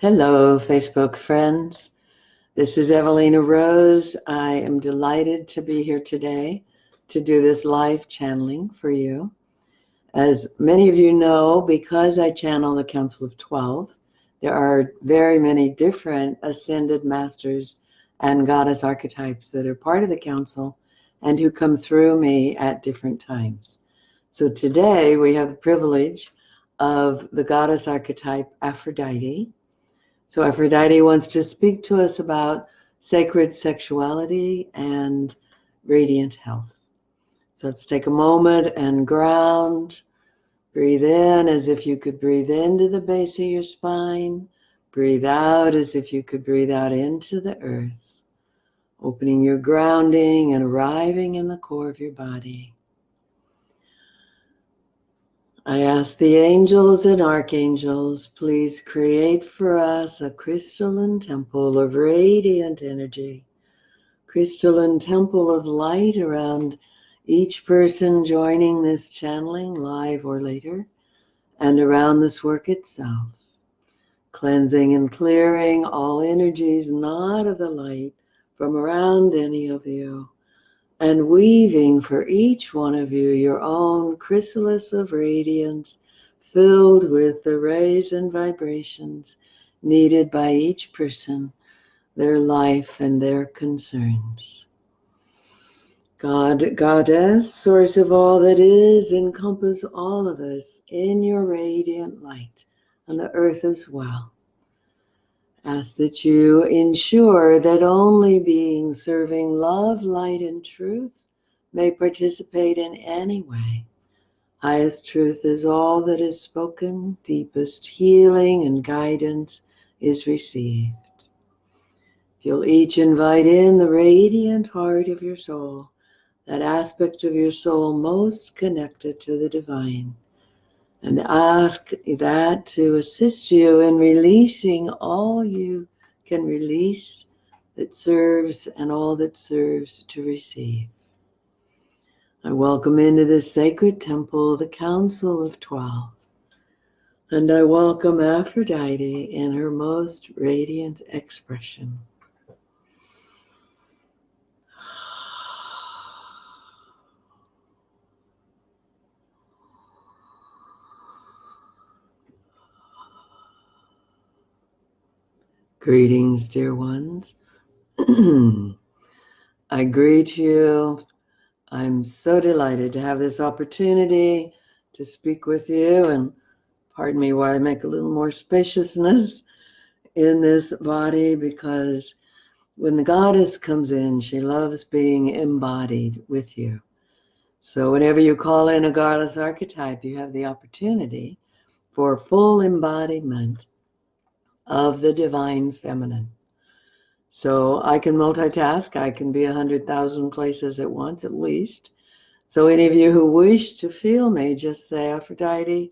Hello, Facebook friends. This is Evelina Rose. I am delighted to be here today to do this live channeling for you. As many of you know, because I channel the Council of 12, there are very many different ascended masters and goddess archetypes that are part of the council and who come through me at different times. So today we have the privilege of the goddess archetype Aphrodite. So Aphrodite wants to speak to us about sacred sexuality and radiant health. So let's take a moment and ground. Breathe in as if you could breathe into the base of your spine. Breathe out as if you could breathe out into the earth. Opening your grounding and arriving in the core of your body. I ask the angels and archangels, please create for us a crystalline temple of radiant energy, crystalline temple of light around each person joining this channeling live or later, and around this work itself, cleansing and clearing all energies not of the light from around any of you, and weaving for each one of you your own chrysalis of radiance filled with the rays and vibrations needed by each person, their life and their concerns. God, Goddess, source of all that is, encompass all of us in your radiant light, and the earth as well. Ask that you ensure that only beings serving love, light, and truth may participate in any way. Highest truth is all that is spoken, deepest healing and guidance is received. You'll each invite in the radiant heart of your soul, that aspect of your soul most connected to the divine, and ask that to assist you in releasing all you can release that serves and all that serves to receive. I welcome into this sacred temple the Council of 12, and I welcome Aphrodite in her most radiant expression. Greetings, dear ones. I greet you. I'm so delighted to have this opportunity to speak with you, and pardon me while I make a little more spaciousness in this body, because when the goddess comes in, she loves being embodied with you. So whenever you call in a goddess archetype, you have the opportunity for full embodiment of the divine feminine. So I can multitask. I can be 100,000 places at once, at least. So any of you who wish to feel me, just say, Aphrodite,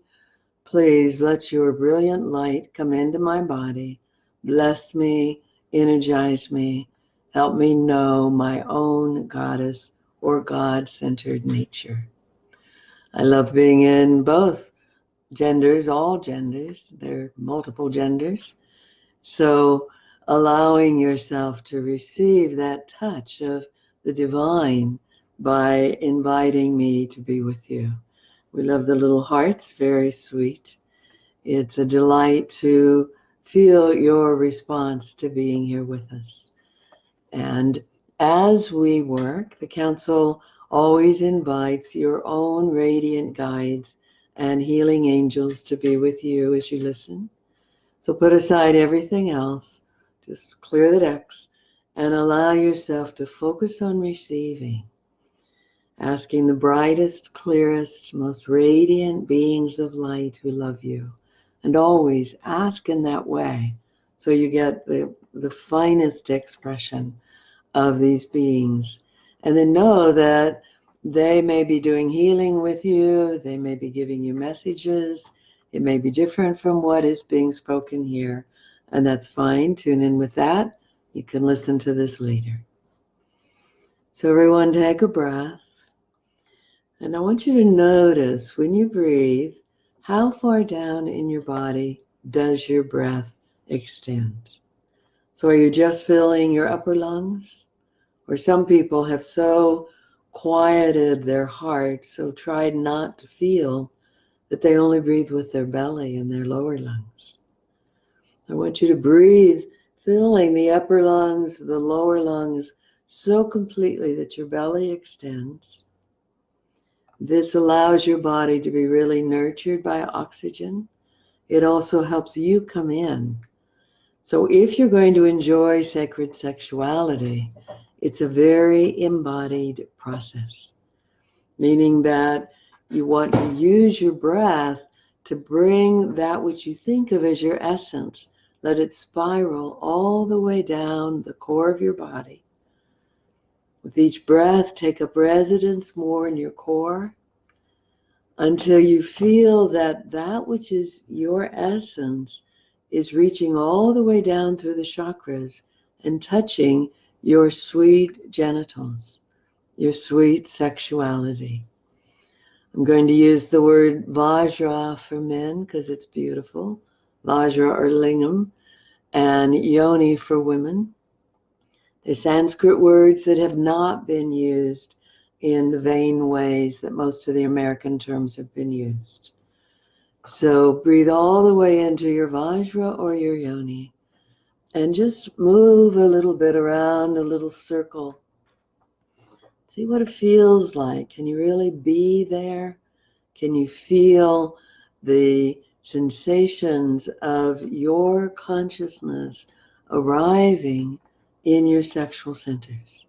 please let your brilliant light come into my body, bless me, energize me, help me know my own goddess or God-centered nature. I love being in both genders, all genders. There are multiple genders. So allowing yourself to receive that touch of the divine by inviting me to be with you. We love the little hearts, very sweet. It's a delight to feel your response to being here with us. And as we work, the Council always invites your own radiant guides and healing angels to be with you as you listen. So put aside everything else, just clear the decks, and allow yourself to focus on receiving, asking the brightest, clearest, most radiant beings of light who love you. And always ask in that way, so you get the finest expression of these beings. And then know that they may be doing healing with you, they may be giving you messages. It may be different from what is being spoken here, and that's fine. Tune in with that. You can listen to this later. So everyone take a breath. And I want you to notice when you breathe, how far down in your body does your breath extend. So are you just filling your upper lungs? Or some people have so quieted their heart, so tried not to feel, that they only breathe with their belly and their lower lungs. I want you to breathe, filling the upper lungs, the lower lungs, so completely that your belly extends. This allows your body to be really nurtured by oxygen. It also helps you come in. So if you're going to enjoy sacred sexuality, it's a very embodied process, meaning that you want to use your breath to bring that which you think of as your essence. Let it spiral all the way down the core of your body. With each breath, take up residence more in your core until you feel that that which is your essence is reaching all the way down through the chakras and touching your sweet genitals, your sweet sexuality. I'm going to use the word Vajra for men because it's beautiful. Vajra or lingam, and yoni for women. They're Sanskrit words that have not been used in the vain ways that most of the American terms have been used. So breathe all the way into your Vajra or your yoni and just move a little bit around a little circle. See what it feels like. Can you really be there? Can you feel the sensations of your consciousness arriving in your sexual centers?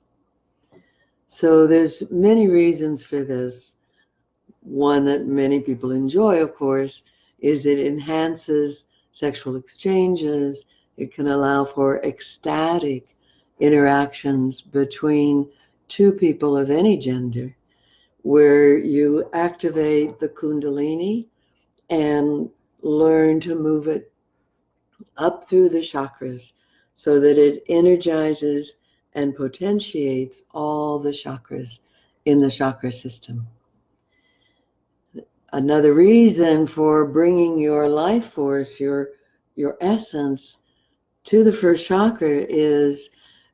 So there's many reasons for this. One that many people enjoy, of course, is it enhances sexual exchanges. It can allow for ecstatic interactions between two people of any gender, where you activate the Kundalini and learn to move it up through the chakras so that it energizes and potentiates all the chakras in the chakra system. Another reason for bringing your life force, your essence to the first chakra is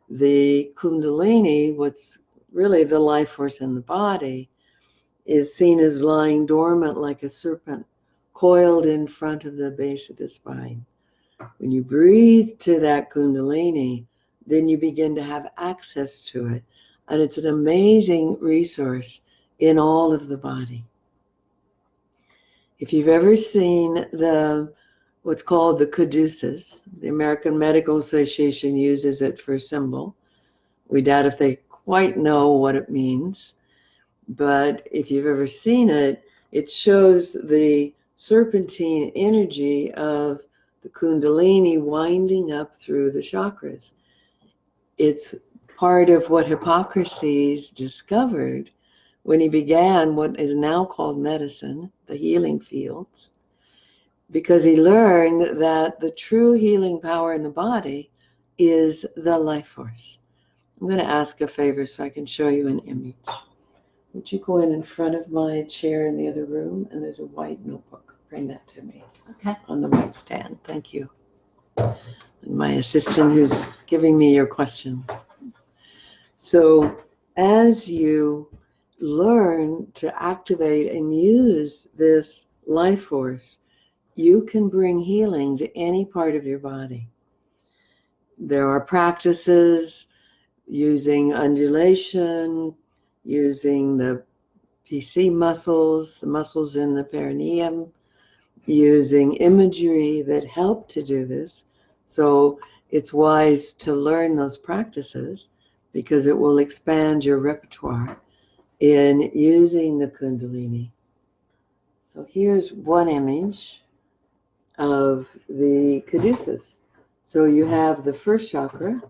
the Kundalini, what's really the life force in the body, is seen as lying dormant like a serpent coiled in front of the base of the spine. When you breathe to that Kundalini, then you begin to have access to it. And it's an amazing resource in all of the body. If you've ever seen what's called the caduceus, the American Medical Association uses it for a symbol. We doubt if they quite know what it means. But if you've ever seen it, it shows the serpentine energy of the Kundalini winding up through the chakras. It's part of what Hippocrates discovered when he began what is now called medicine, the healing fields, because he learned that the true healing power in the body is the life force. I'm going to ask a favor so I can show you an image. Would you go in front of my chair in the other room? And there's a white notebook. Bring that to me. Okay. On the white stand. Thank you. And my assistant who's giving me your questions. So as you learn to activate and use this life force, you can bring healing to any part of your body. There are practices using undulation, using the PC muscles, the muscles in the perineum, using imagery that help to do this. So it's wise to learn those practices because it will expand your repertoire in using the Kundalini. So here's one image of the caduceus. So you have the first chakra,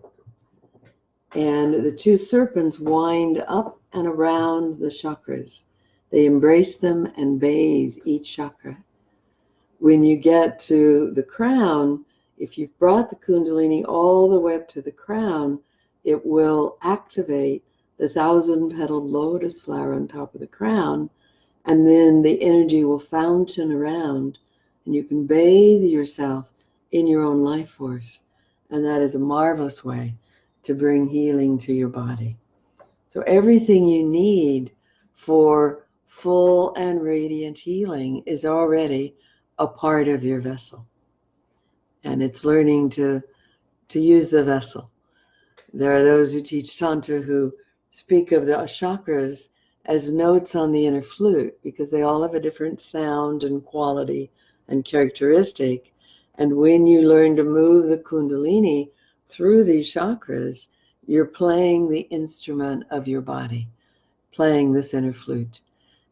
and the two serpents wind up and around the chakras. They embrace them and bathe each chakra. When you get to the crown, if you've brought the Kundalini all the way up to the crown, it will activate the 1,000-petaled lotus flower on top of the crown, and then the energy will fountain around, and you can bathe yourself in your own life force. And that is a marvelous way to bring healing to your body. So everything you need for full and radiant healing is already a part of your vessel. And it's learning to use the vessel. There are those who teach Tantra who speak of the chakras as notes on the inner flute because they all have a different sound and quality and characteristic. And when you learn to move the Kundalini through these chakras, you're playing the instrument of your body, playing this inner flute.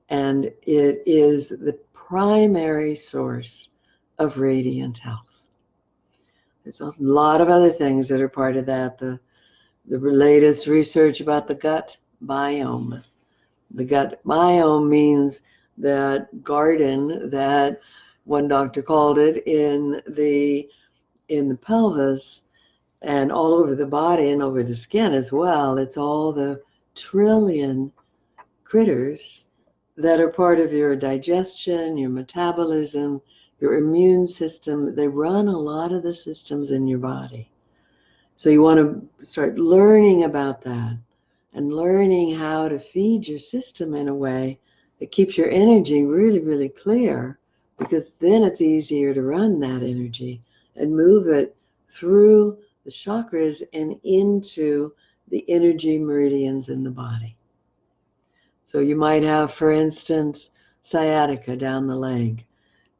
And it is the primary source of radiant health. There's a lot of other things that are part of that. The latest research about the gut biome. The gut biome means that garden that one doctor called it in the pelvis and all over the body and over the skin as well. It's all the trillion critters that are part of your digestion, your metabolism, your immune system. They run a lot of the systems in your body. So you want to start learning about that and learning how to feed your system in a way that keeps your energy really, really clear, because then it's easier to run that energy and move it through the chakras and into the energy meridians in the body. So you might have, for instance, sciatica down the leg.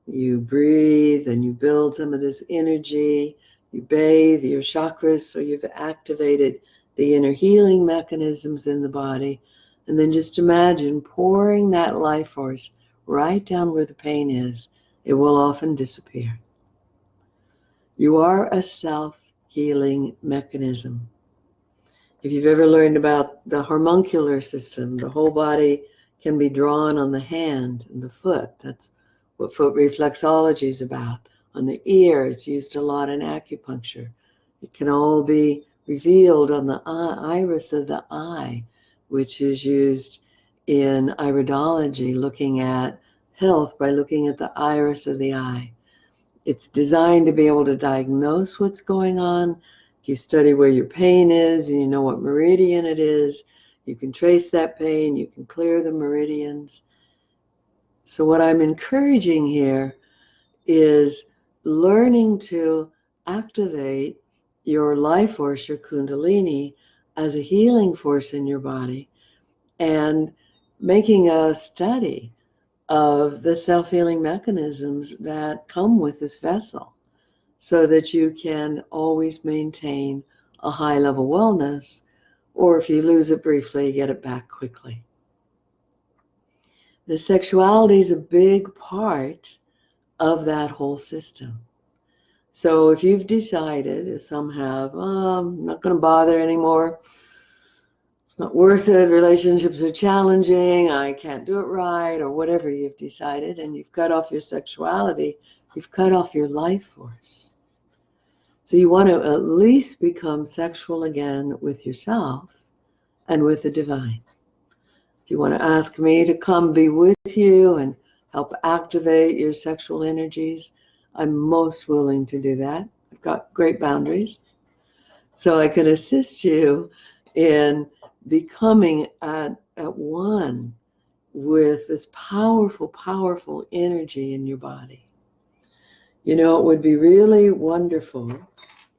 You breathe and you build some of this energy. You bathe your chakras, so you've activated the inner healing mechanisms in the body. And then just imagine pouring that life force right down where the pain is. It will often disappear. You are a self-healing mechanism. If you've ever learned about the homuncular system, the whole body can be drawn on the hand and the foot. That's what foot reflexology is about. On the ear, it's used a lot in acupuncture. It can all be revealed on the iris of the eye, which is used in iridology, looking at health by looking at the iris of the eye. It's designed to be able to diagnose what's going on. If you study where your pain is and you know what meridian it is, you can trace that pain, you can clear the meridians. So what I'm encouraging here is learning to activate your life force, your Kundalini, as a healing force in your body, and making a study of the self-healing mechanisms that come with this vessel, so that you can always maintain a high level wellness, or if you lose it briefly, get it back quickly. The sexuality is a big part of that whole system. So if you've decided, as some have, I'm not going to bother anymore, it's not worth it, relationships are challenging, I can't do it right, or whatever you've decided, and you've cut off your sexuality, you've cut off your life force. So you want to at least become sexual again with yourself and with the divine. If you want to ask me to come be with you and help activate your sexual energies, I'm most willing to do that. I've got great boundaries. So I can assist you in becoming at one with this powerful, powerful energy in your body. You know, it would be really wonderful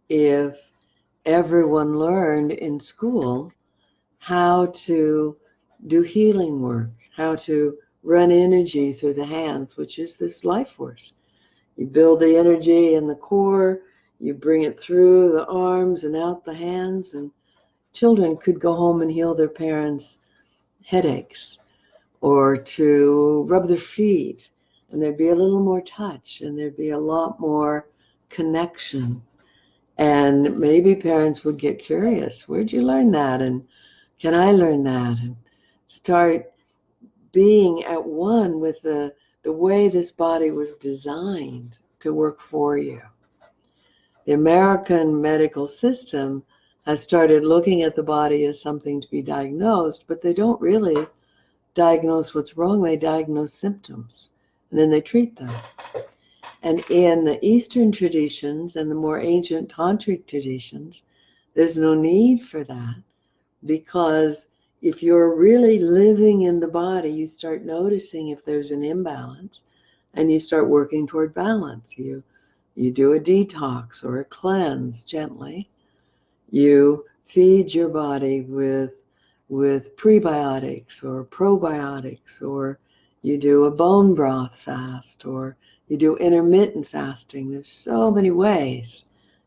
if everyone learned in school how to do healing work, how to run energy through the hands, which is this life force. You build the energy in the core, you bring it through the arms and out the hands, and children could go home and heal their parents' headaches, or to rub their feet, and there'd be a little more touch, and there'd be a lot more connection. And maybe parents would get curious, where'd you learn that? And can I learn that? And start being at one with the way this body was designed to work for you. The American medical system has started looking at the body as something to be diagnosed, but they don't really diagnose what's wrong. They diagnose symptoms, and then they treat them. And in the Eastern traditions and the more ancient tantric traditions, there's no need for that, because if you're really living in the body, you start noticing if there's an imbalance and you start working toward balance. You do a detox or a cleanse gently. You feed your body with prebiotics or probiotics, or you do a bone broth fast, or you do intermittent fasting. There's so many ways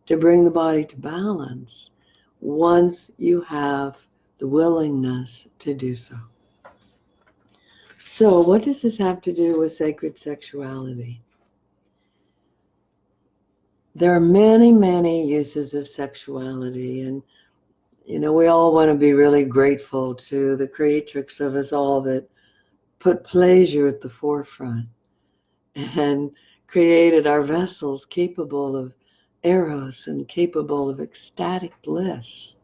to bring the body to balance once you have the willingness to do so. So what does this have to do with sacred sexuality? There are many, many uses of sexuality, and we all want to be really grateful to the creatrix of us all that put pleasure at the forefront and created our vessels capable of eros and capable of ecstatic bliss.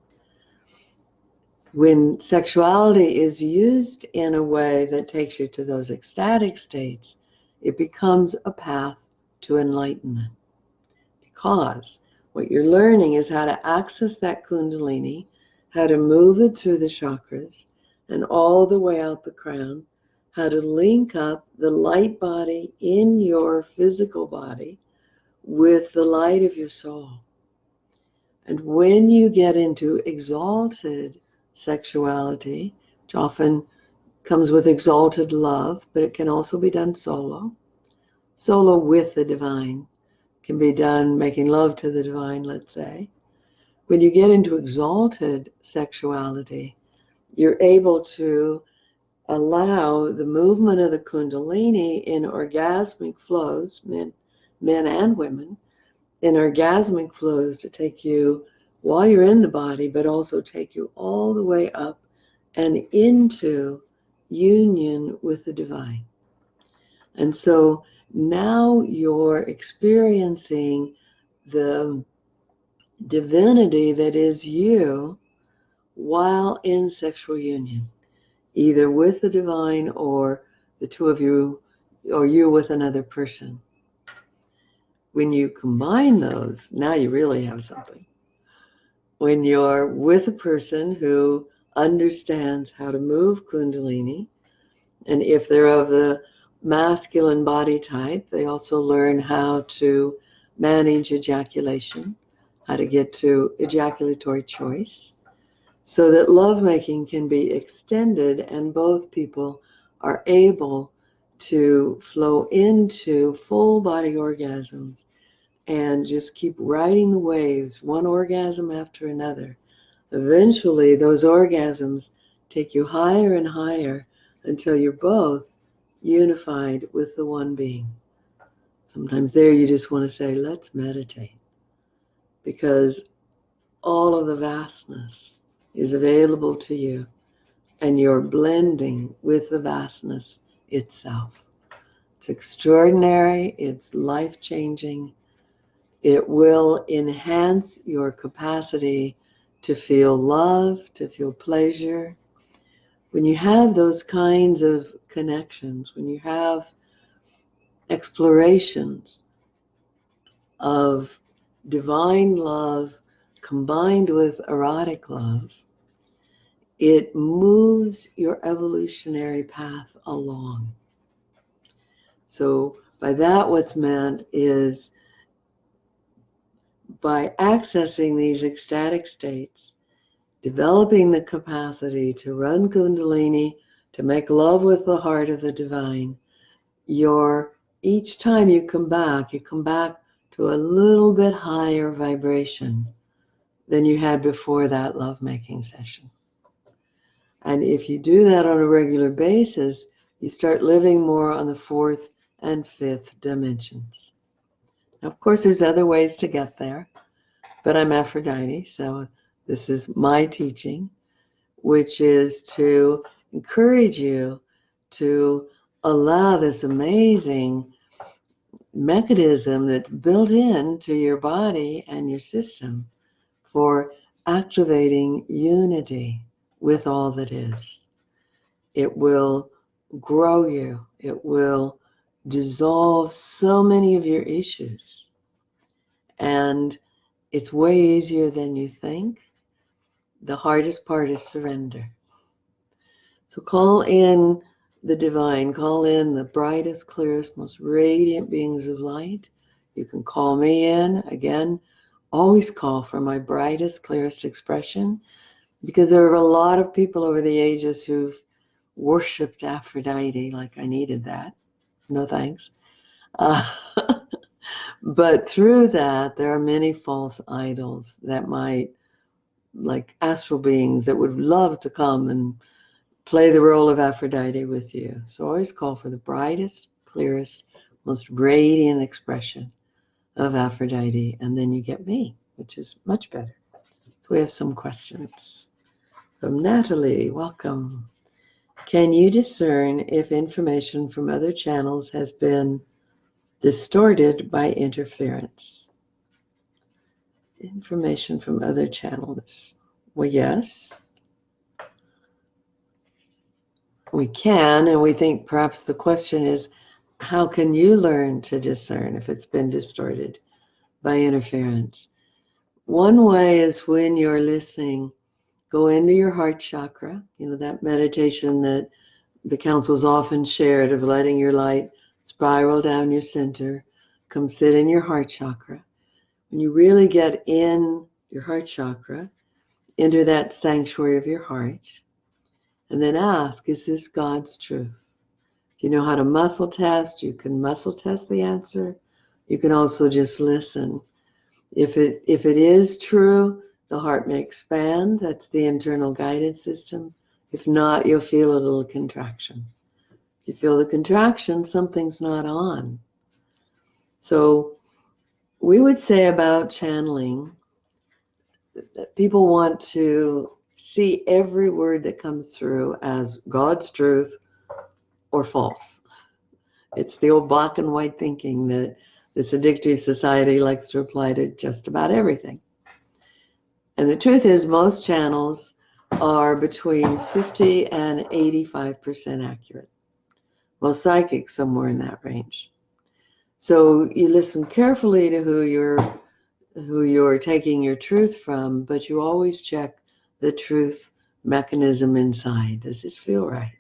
When sexuality is used in a way that takes you to those ecstatic states, it becomes a path to enlightenment. Because what you're learning is how to access that kundalini, how to move it through the chakras and all the way out the crown, how to link up the light body in your physical body with the light of your soul. And when you get into exalted sexuality, which often comes with exalted love, but it can also be done solo with the divine. Can be done making love to the divine, let's say. When you get into exalted sexuality, you're able to allow the movement of the kundalini in orgasmic flows, men and women, in orgasmic flows to take you while you're in the body, but also take you all the way up and into union with the divine. And so now you're experiencing the divinity that is you while in sexual union, either with the divine or the two of you, or you with another person. When you combine those, now you really have something. When you're with a person who understands how to move kundalini, and if they're of the masculine body type, they also learn how to manage ejaculation, how to get to ejaculatory choice, so that lovemaking can be extended and both people are able to flow into full body orgasms and just keep riding the waves, one orgasm after another. Eventually, those orgasms take you higher and higher until you're both unified with the one being. Sometimes there you just want to say, let's meditate, because all of the vastness is available to you and you're blending with the vastness itself. It's extraordinary, it's life-changing. It will enhance your capacity to feel love, to feel pleasure. When you have those kinds of connections, when you have explorations of divine love combined with erotic love, it moves your evolutionary path along. So by that, what's meant is by accessing these ecstatic states, developing the capacity to run kundalini, to make love with the heart of the divine, each time you come back to a little bit higher vibration than you had before that lovemaking session. And if you do that on a regular basis, you start living more on the fourth and fifth dimensions. Now, of course, there's other ways to get there, but I'm Aphrodite, so this is my teaching, which is to encourage you to allow this amazing mechanism that's built into your body and your system for activating unity with all that is. It will grow you. It will dissolve so many of your issues. And it's way easier than you think. The hardest part is surrender. So call in the divine, call in the brightest, clearest, most radiant beings of light. You can call me in. Again, always call for my brightest, clearest expression, because there are a lot of people over the ages who've worshipped Aphrodite like I needed that. No thanks. But through that, there are many false idols that might, like astral beings that would love to come and play the role of Aphrodite with you. So always call for the brightest, clearest, most radiant expression of Aphrodite, and then you get me, which is much better. So we have some questions. From Natalie, welcome. Can you discern if information from other channels has been distorted by interference? Information from other channels. Well, yes, we can, and we think perhaps the question is, how can you learn to discern if it's been distorted by interference? One way is when you're listening, go into your heart chakra, that meditation that the councils often shared of letting your light spiral down your center. Come sit in your heart chakra. When you really get in your heart chakra, enter that sanctuary of your heart, and then ask, is this God's truth? If you know how to muscle test, you can muscle test the answer. You can also just listen. If it is true, the heart may expand. That's the internal guidance system. If not, you'll feel a little contraction. If you feel the contraction, something's not on. So we would say about channeling that people want to see every word that comes through as God's truth or false. It's the old black and white thinking that this addictive society likes to apply to just about everything. And the truth is, most channels are between 50 and 85% accurate. Most psychics somewhere in that range. So you listen carefully to who you're taking your truth from, but you always check the truth mechanism inside. Does this feel right?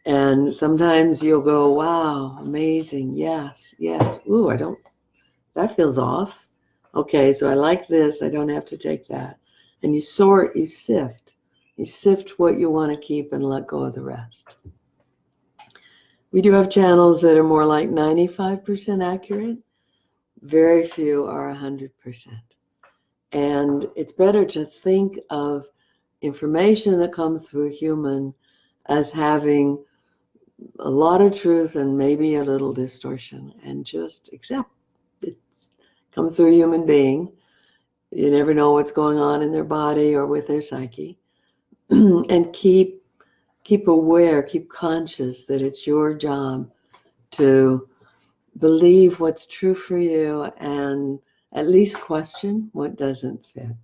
And sometimes you'll go, wow, amazing, yes, yes. Ooh, that feels off. Okay, so I like this, I don't have to take that. And you sort, you sift. You sift what you want to keep and let go of the rest. We do have channels that are more like 95% accurate. Very few are 100%. And it's better to think of information that comes through a human as having a lot of truth and maybe a little distortion, and just accept it comes through a human being. You never know what's going on in their body or with their psyche. And keep aware, keep conscious that it's your job to believe what's true for you and at least question what doesn't fit.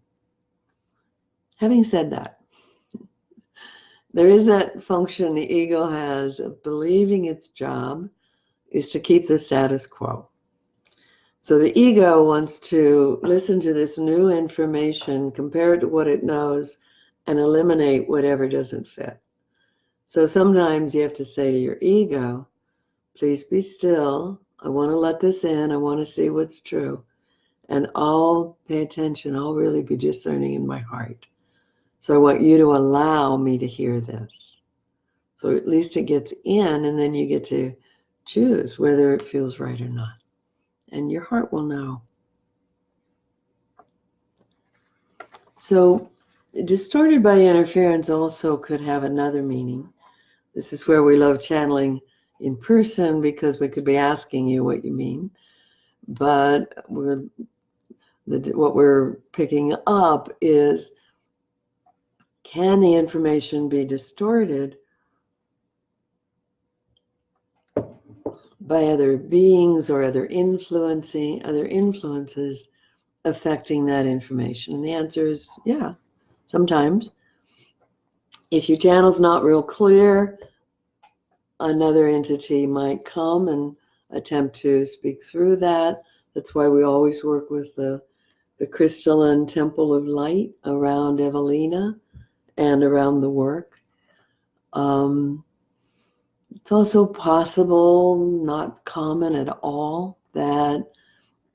Having said that, there is that function the ego has of believing its job is to keep the status quo. So the ego wants to listen to this new information, compare it to what it knows, and eliminate whatever doesn't fit. So sometimes you have to say to your ego, please be still. I want to let this in. I want to see what's true. And I'll pay attention. I'll really be discerning in my heart. So I want you to allow me to hear this. So at least it gets in, and then you get to choose whether it feels right or not. And your heart will know. So distorted by interference also could have another meaning. This is where we love channeling in person, because we could be asking you what you mean. But what we're picking up is, can the information be distorted by other beings or other influences affecting that information? And the answer is yeah, sometimes. If your channel's not real clear, another entity might come and attempt to speak through that. That's why we always work with the crystalline temple of light around Evelina and around the work. It's also possible, not common at all, that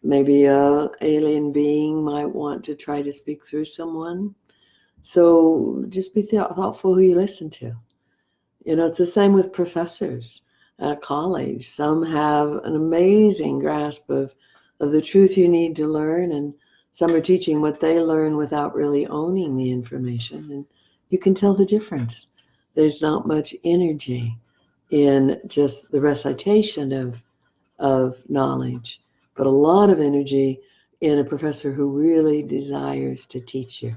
maybe a alien being might want to try to speak through someone. So just be thoughtful who you listen to. It's the same with professors at college. Some have an amazing grasp of the truth you need to learn, and some are teaching what they learn without really owning the information. And you can tell the difference. There's not much energy in just the recitation of knowledge, but a lot of energy in a professor who really desires to teach you.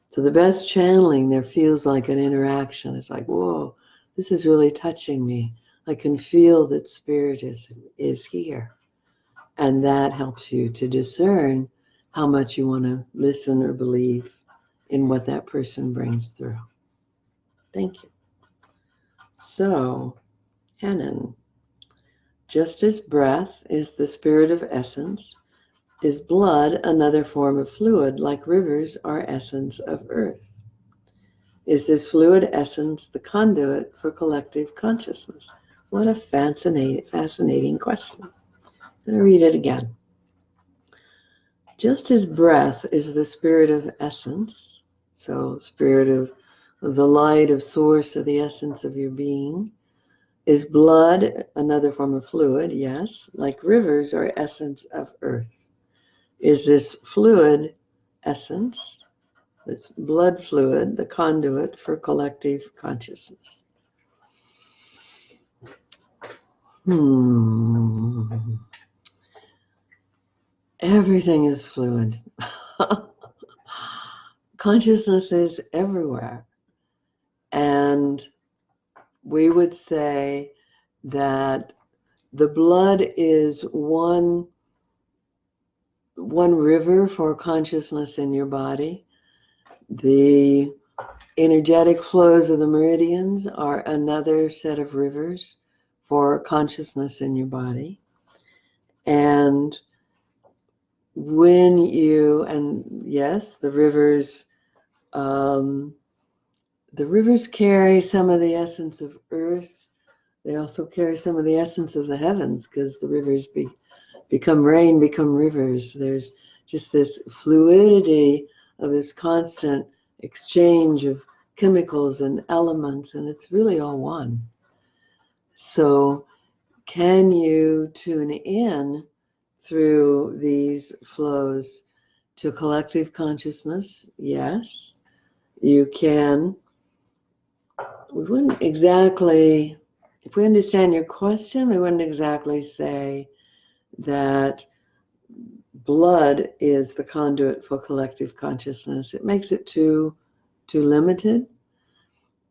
So the best channeling there feels like an interaction. It's like, whoa, this is really touching me. I can feel that spirit is here. And that helps you to discern how much you want to listen or believe in what that person brings through. Thank you. So, Hannon, just as breath is the spirit of essence, is blood another form of fluid, like rivers are essence of earth? Is this fluid essence the conduit for collective consciousness? What a fascinating question. I'm going to read it again. Just as breath is the spirit of essence, so spirit of the light of source of the essence of your being, is blood another form of fluid? Yes, like rivers are essence of earth. Is this fluid essence, this blood fluid, the conduit for collective consciousness? Everything is fluid. Consciousness is everywhere. And we would say that the blood is one river for consciousness in your body. The energetic flows of the meridians are another set of rivers for consciousness in your body. And yes, the rivers carry some of the essence of earth. They also carry some of the essence of the heavens, because the rivers become rain, become rivers. There's just this fluidity of this constant exchange of chemicals and elements, and it's really all one. So can you tune in through these flows to collective consciousness? Yes, you can. We wouldn't exactly, if we understand your question, we wouldn't exactly say that blood is the conduit for collective consciousness. It makes it too limited.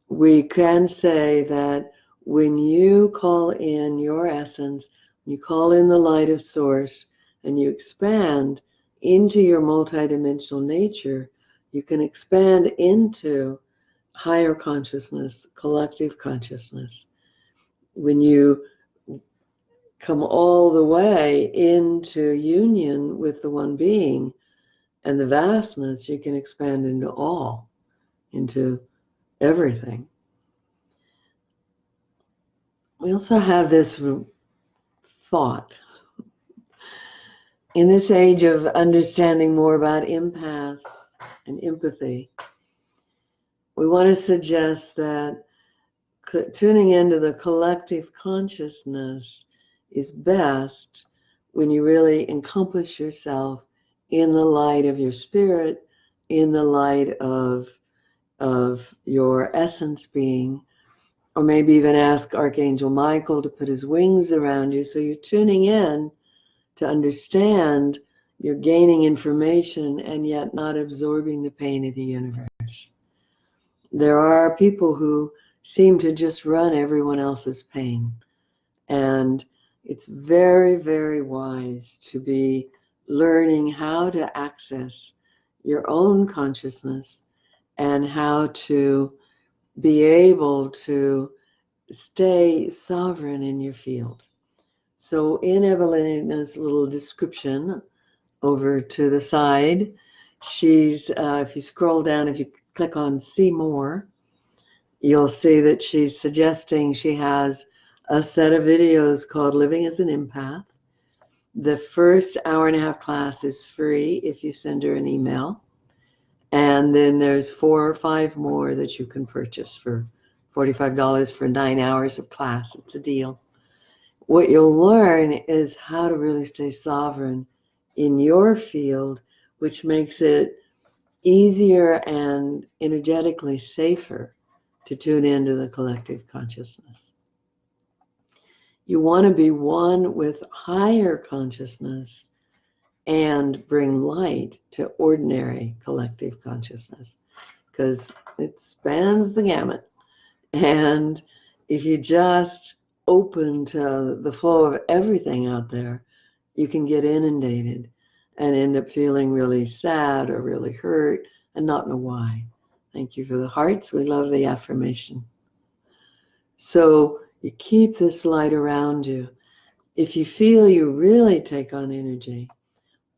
We can say that when you call in your essence, you call in the light of source, and you expand into your multidimensional nature, you can expand into higher consciousness, collective consciousness. When you come all the way into union with the one being and the vastness, you can expand into all, into everything. We also have this thought. In this age of understanding more about empaths and empathy, we want to suggest that tuning into the collective consciousness is best when you really encompass yourself in the light of your spirit, in the light of your essence being, or maybe even ask Archangel Michael to put his wings around you, so you're tuning in to understand you're gaining information and yet not absorbing the pain of the universe. There are people who seem to just run everyone else's pain, and it's very, very wise to be learning how to access your own consciousness and how to be able to stay sovereign in your field. So in Evelina's little description over to the side, she's, if you scroll down, if you click on see more, you'll see that she's suggesting she has a set of videos called Living as an Empath. The first hour-and-a-half class is free if you send her an email. And then there's 4 or 5 more that you can purchase for $45 for 9 hours of class. It's a deal. What you'll learn is how to really stay sovereign in your field, which makes it easier and energetically safer to tune into the collective consciousness. You want to be one with higher consciousness and bring light to ordinary collective consciousness, because it spans the gamut. And if you just open to the flow of everything out there, you can get inundated and end up feeling really sad or really hurt and not know why. Thank you for the hearts. We love the affirmation. So you keep this light around you. If you feel you really take on energy,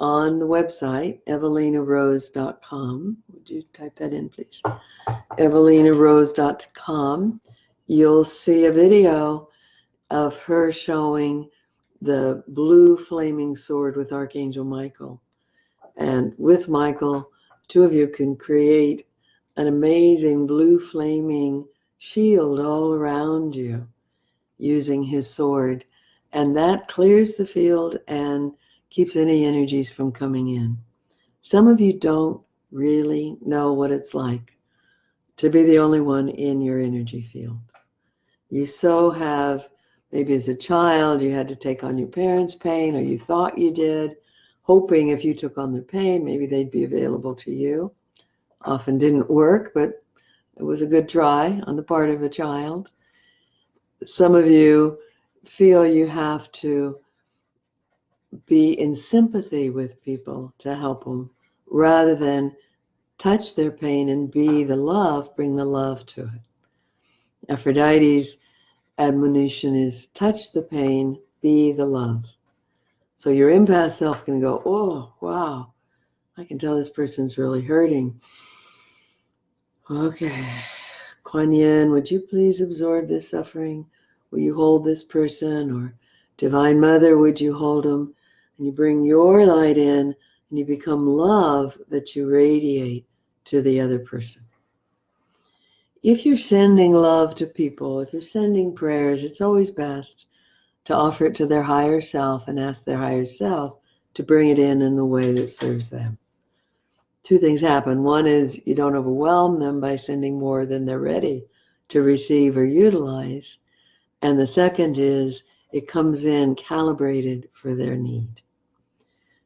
on the website, evelinarose.com, would you type that in, please? evelinarose.com, you'll see a video of her showing the blue flaming sword with Archangel Michael. And with Michael, two of you can create an amazing blue flaming shield all around you using his sword. And that clears the field and keeps any energies from coming in. Some of you don't really know what it's like to be the only one in your energy field. You so have, maybe as a child, you had to take on your parents' pain, or you thought you did, hoping if you took on their pain, maybe they'd be available to you. Often didn't work, but it was a good try on the part of a child. Some of you feel you have to be in sympathy with people to help them, rather than touch their pain and be the love, bring the love to it. Aphrodite's admonition is touch the pain, be the love. So your empath self can go, oh, wow, I can tell this person's really hurting. Okay, Kuan Yin, would you please absorb this suffering? Will you hold this person? Or Divine Mother, would you hold them? And you bring your light in and you become love that you radiate to the other person. If you're sending love to people, if you're sending prayers, it's always best to offer it to their higher self and ask their higher self to bring it in the way that serves them. Two things happen. One is you don't overwhelm them by sending more than they're ready to receive or utilize. And the second is it comes in calibrated for their need.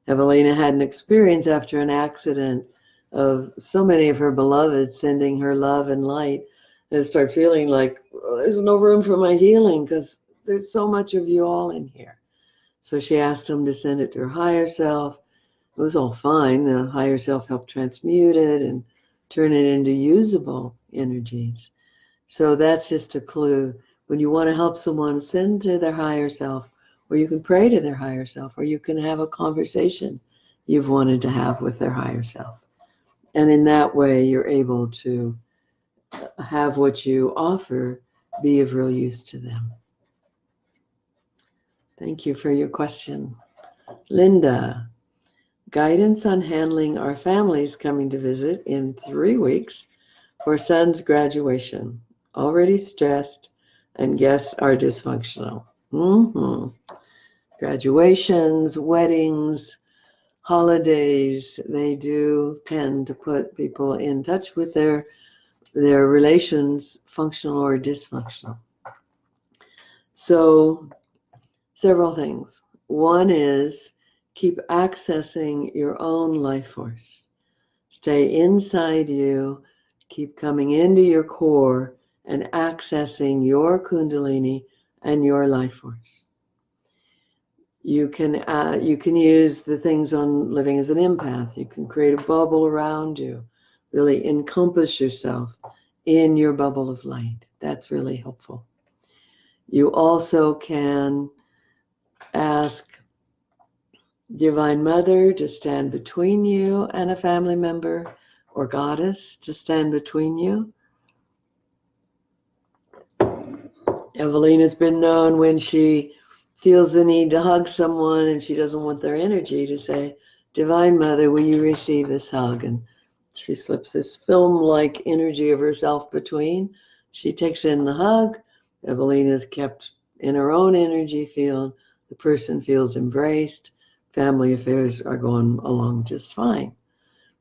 Evelina had an experience after an accident of so many of her beloveds sending her love and light, and start feeling like, well, there's no room for my healing because there's so much of you all in here. So she asked them to send it to her higher self. It was all fine. The higher self helped transmute it and turn it into usable energies. So that's just a clue. When you want to help someone, send to their higher self, or you can pray to their higher self, or you can have a conversation you've wanted to have with their higher self. And in that way, you're able to have what you offer be of real use to them. Thank you for your question. Linda, guidance on handling our families coming to visit in 3 weeks for son's graduation. Already stressed and guests are dysfunctional. Graduations, weddings, holidays, they do tend to put people in touch with their relations, functional or dysfunctional. So several things. One is keep accessing your own life force. Stay inside you, keep coming into your core and accessing your kundalini and your life force. You can use the things on Living as an Empath. You can create a bubble around you. Really encompass yourself in your bubble of light. That's really helpful. You also can ask Divine Mother to stand between you and a family member, or Goddess to stand between you. Evelina's been known when she feels the need to hug someone and she doesn't want their energy to say, Divine Mother, will you receive this hug? And she slips this film-like energy of herself between. She takes in the hug. Evelina's kept in her own energy field. The person feels embraced. Family affairs are going along just fine.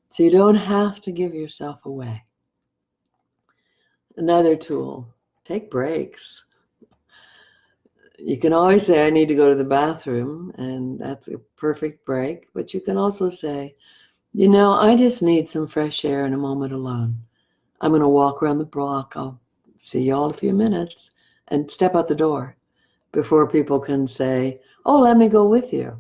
So you don't have to give yourself away. Another tool, take breaks. You can always say, I need to go to the bathroom, and that's a perfect break. But you can also say, I just need some fresh air and a moment alone. I'm going to walk around the block. I'll see you all in a few minutes, and step out the door before people can say, oh, let me go with you.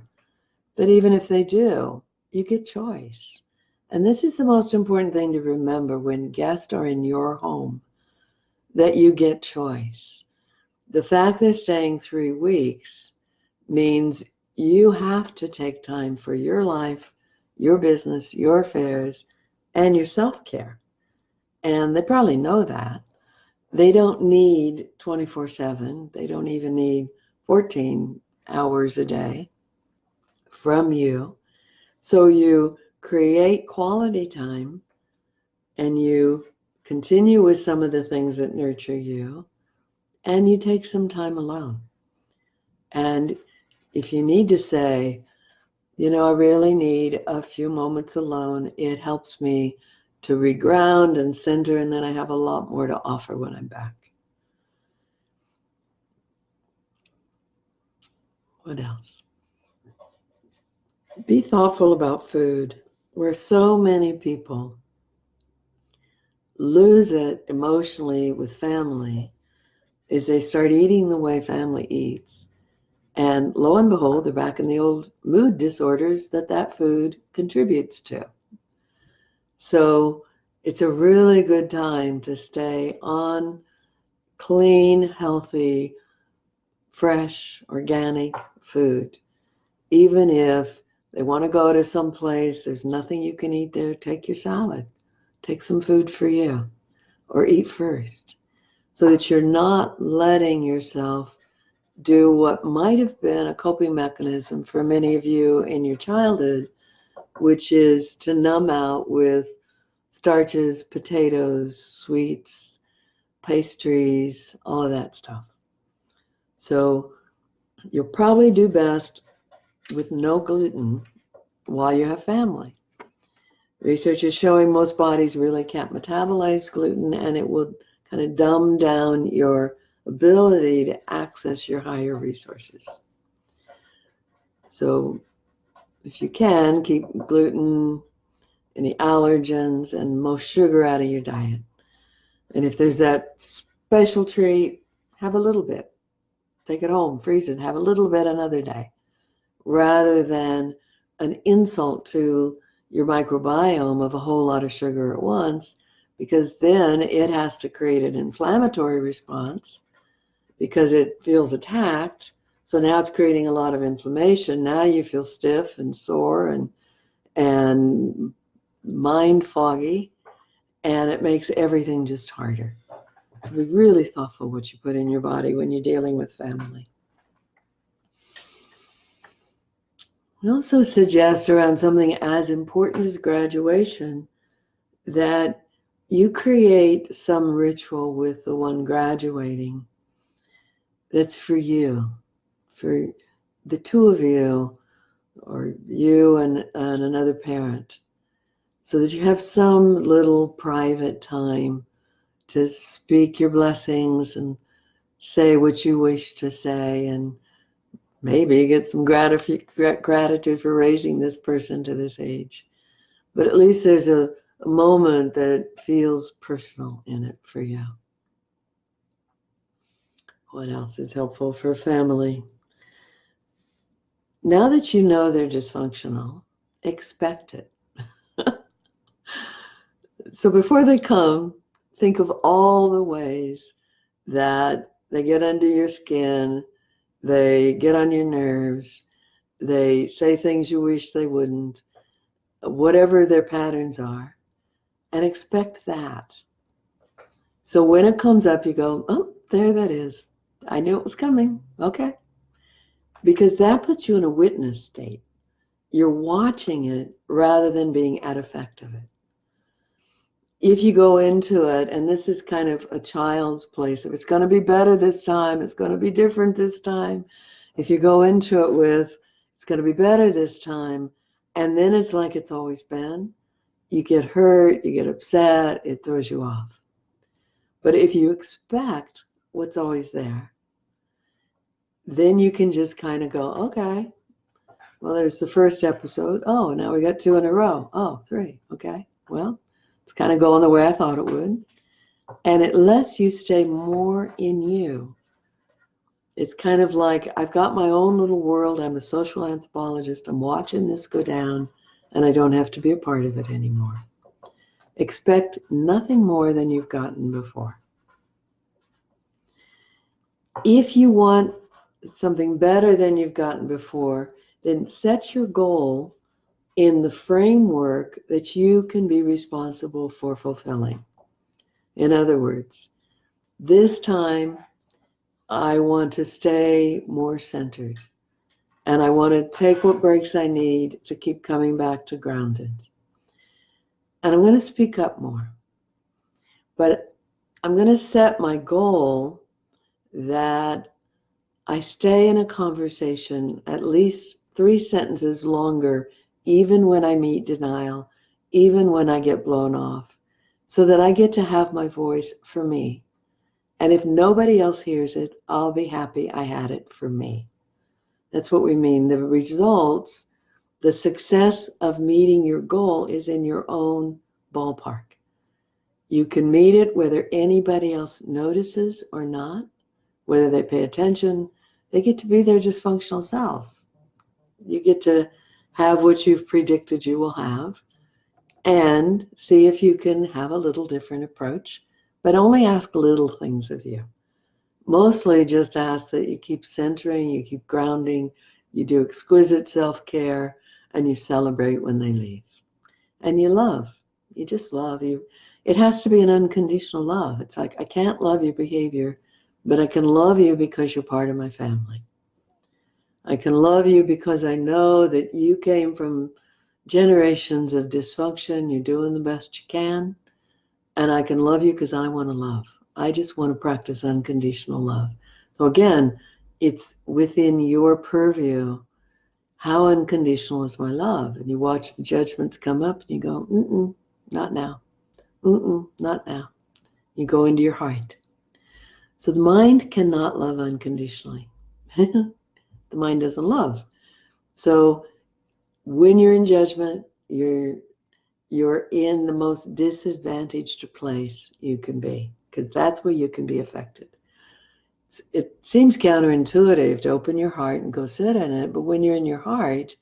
But even if they do, you get choice. And this is the most important thing to remember when guests are in your home, that you get choice. The fact they're staying 3 weeks means you have to take time for your life, your business, your affairs, and your self-care. And they probably know that. They don't need 24/7. They don't even need 14 hours a day from you. So you create quality time and you continue with some of the things that nurture you, and you take some time alone. And if you need to say, I really need a few moments alone, it helps me to reground and center, and then I have a lot more to offer when I'm back. What else? Be thoughtful about food, where so many people lose it emotionally with family is they start eating the way family eats. And lo and behold, they're back in the old mood disorders that food contributes to. So it's a really good time to stay on clean, healthy, fresh, organic food. Even if they want to go to some place, there's nothing you can eat there, take your salad. Take some food for you, or eat first, so that you're not letting yourself do what might have been a coping mechanism for many of you in your childhood, which is to numb out with starches, potatoes, sweets, pastries, all of that stuff. So you'll probably do best with no gluten while you have family. Research is showing most bodies really can't metabolize gluten, and it will kind of dumb down your ability to access your higher resources. So if you can, keep gluten, any allergens, and most sugar out of your diet. And if there's that special treat, have a little bit. Take it home, freeze it, have a little bit another day, rather than an insult to your microbiome of a whole lot of sugar at once, because then it has to create an inflammatory response because it feels attacked. So now it's creating a lot of inflammation. Now you feel stiff and sore and mind foggy, and it makes everything just harder. So be really thoughtful what you put in your body when you're dealing with family. We also suggest around something as important as graduation that you create some ritual with the one graduating that's for you, for the two of you, or you and another parent, so that you have some little private time to speak your blessings and say what you wish to say, and maybe get some gratitude for raising this person to this age. But at least there's a moment that feels personal in it for you. What else is helpful for family? Now that you know they're dysfunctional, expect it. So before they come, think of all the ways that they get under your skin They get on your nerves. They say things you wish they wouldn't, whatever their patterns are, and expect that. So when it comes up, you go, oh, there that is. I knew it was coming. Okay. Because that puts you in a witness state. You're watching it rather than being at effect of it. If you go into it, and this is kind of a child's place, if it's going to be better this time, it's going to be different this time. If you go into it with, it's going to be better this time, and then it's like it's always been, you get hurt, you get upset, it throws you off. But if you expect what's always there, then you can just kind of go, okay, well, there's the first episode. Oh, now we got 2 in a row. Oh, 3. Okay, well, it's kind of going the way I thought it would. And it lets you stay more in you. It's kind of like I've got my own little world. I'm a social anthropologist. I'm watching this go down, and I don't have to be a part of it anymore. Expect nothing more than you've gotten before. If you want something better than you've gotten before, then set your goal in the framework that you can be responsible for fulfilling. In other words, this time I want to stay more centered, and I want to take what breaks I need to keep coming back to grounded. And I'm going to speak up more, but I'm going to set my goal that I stay in a conversation at least 3 sentences longer, even when I meet denial, even when I get blown off, so that I get to have my voice for me. And if nobody else hears it, I'll be happy I had it for me. That's what we mean. The results, the success of meeting your goal is in your own ballpark. You can meet it whether anybody else notices or not, whether they pay attention. They get to be their dysfunctional selves. You get to have what you've predicted you will have and see if you can have a little different approach, but only ask little things of you. Mostly just ask that you keep centering, you keep grounding, you do exquisite self-care, and you celebrate when they leave. And you love. You just love. It has to be an unconditional love. It's like, I can't love your behavior, but I can love you because you're part of my family. I can love you because I know that you came from generations of dysfunction. You're doing the best you can. And I can love you because I want to love. I just want to practice unconditional love. So again, it's within your purview. How unconditional is my love? And you watch the judgments come up and you go, not now. Not now. You go into your heart. So the mind cannot love unconditionally. The mind doesn't love. So when you're in judgment, you're in the most disadvantaged place you can be, because that's where you can be affected. It seems counterintuitive to open your heart and go sit in it, but when you're in your heart,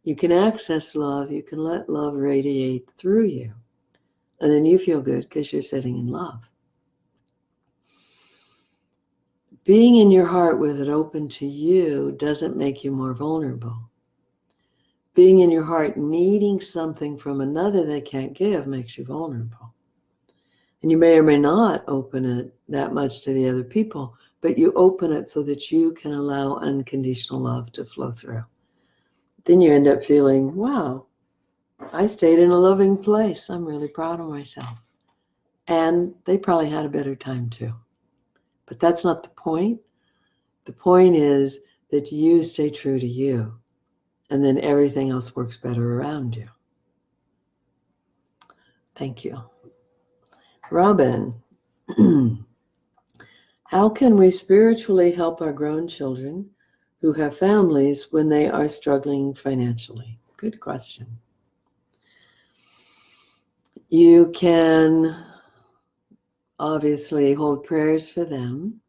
you can access love, you can let love radiate through you, and then you feel good because you're sitting in love. Being in your heart with it open to you doesn't make you more vulnerable. Being in your heart needing something from another they can't give makes you vulnerable. And you may or may not open it that much to the other people, but you open it so that you can allow unconditional love to flow through. Then you end up feeling, wow, I stayed in a loving place. I'm really proud of myself. And they probably had a better time too. But that's not the point. The point is that you stay true to you, and then everything else works better around you. Thank you. Robin, how can we spiritually help our grown children who have families when they are struggling financially? Good question. You can obviously hold prayers for them.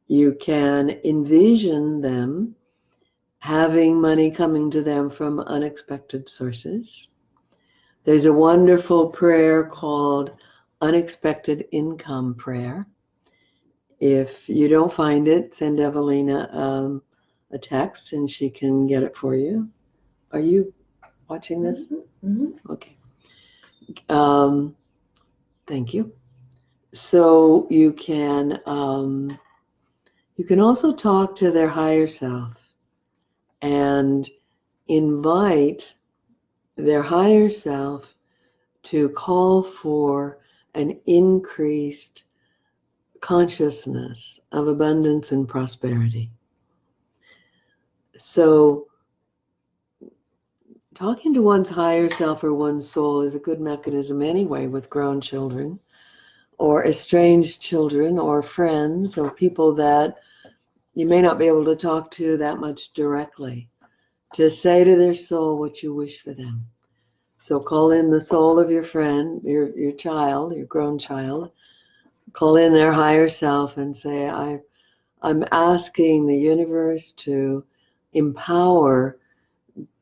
You can envision them having money coming to them from unexpected sources. There's a wonderful prayer called Unexpected Income Prayer. If you don't find it, send Evelina a text and she can get it for you. Are you watching this? Mm-hmm. Okay. Thank you. So you can also talk to their higher self and invite their higher self to call for an increased consciousness of abundance and prosperity. So talking to one's higher self or one's soul is a good mechanism anyway with grown children or estranged children or friends or people that you may not be able to talk to that much directly, to say to their soul what you wish for them. So call in the soul of your friend, your child, your grown child. Call in their higher self and say, I'm asking the universe to empower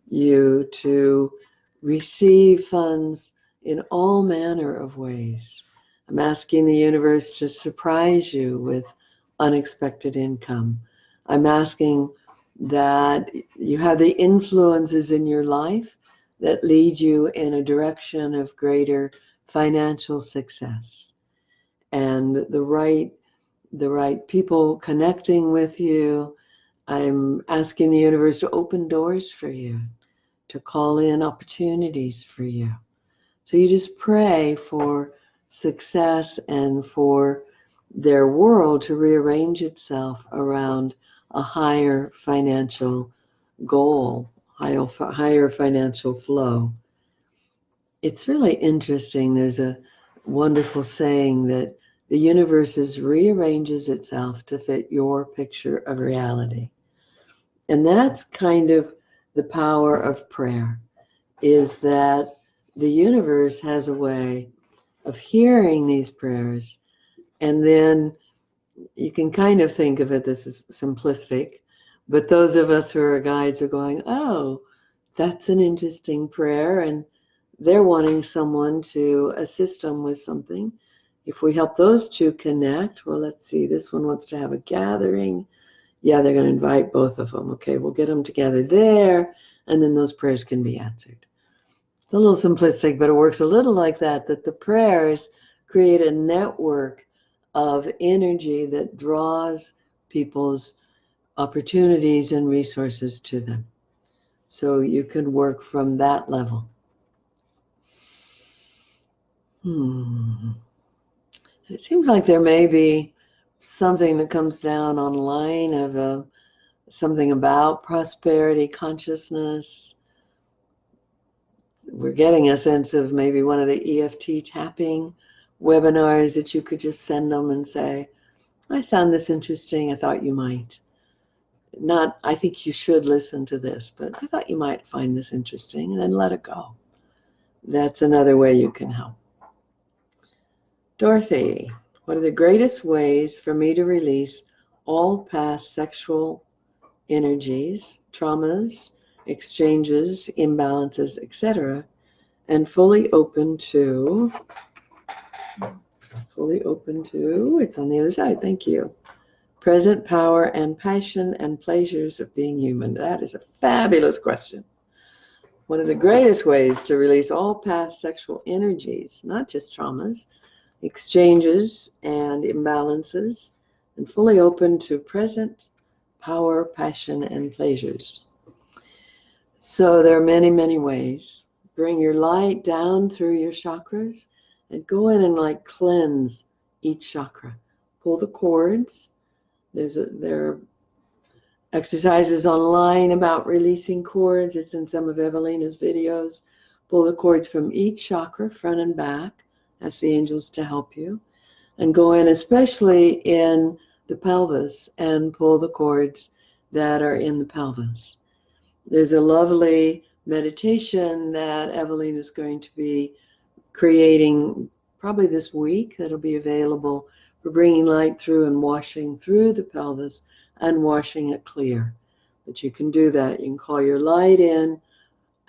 you to receive funds in all manner of ways. I'm asking the universe to surprise you with unexpected income. I'm asking that you have the influences in your life that lead you in a direction of greater financial success, and the right people connecting with you. I'm asking the universe to open doors for you, to call in opportunities for you. So you just pray for success and for their world to rearrange itself around a higher financial goal, higher financial flow. It's really interesting. There's a wonderful saying that the universe rearranges itself to fit your picture of reality. And that's kind of the power of prayer, is that the universe has a way of hearing these prayers, and then you can kind of think of it, this is simplistic, but those of us who are guides are going, oh, that's an interesting prayer, and they're wanting someone to assist them with something. If we help those two connect, well, let's see, this one wants to have a gathering. Yeah, they're going to invite both of them. Okay, we'll get them together there, and then those prayers can be answered. It's a little simplistic, but it works a little like that the prayers create a network of energy that draws people's opportunities and resources to them. So you can work from that level. It seems like there may be something that comes down online of something about prosperity consciousness. We're getting a sense of maybe one of the EFT tapping webinars that you could just send them and say, I found this interesting. I thought you might. Not, I think you should listen to this, but I thought you might find this interesting, and then let it go. That's another way you can help. Dorothy, what are the greatest ways for me to release all past sexual energies, traumas, exchanges, imbalances, etc., and fully open to, it's on the other side, thank you, present power and passion and pleasures of being human? That is a fabulous question. One of the greatest ways to release all past sexual energies, not just traumas, exchanges and imbalances, and fully open to present power, passion, and pleasures. So there are many, many ways. Bring your light down through your chakras and go in and like cleanse each chakra. Pull the cords. There are exercises online about releasing cords. It's in some of Evelina's videos. Pull the cords from each chakra, front and back. Ask the angels to help you. And go in, especially in the pelvis, and pull the cords that are in the pelvis. There's a lovely meditation that Evelina is going to be creating probably this week that'll be available for bringing light through and washing through the pelvis and washing it clear. But you can do that. You can call your light in,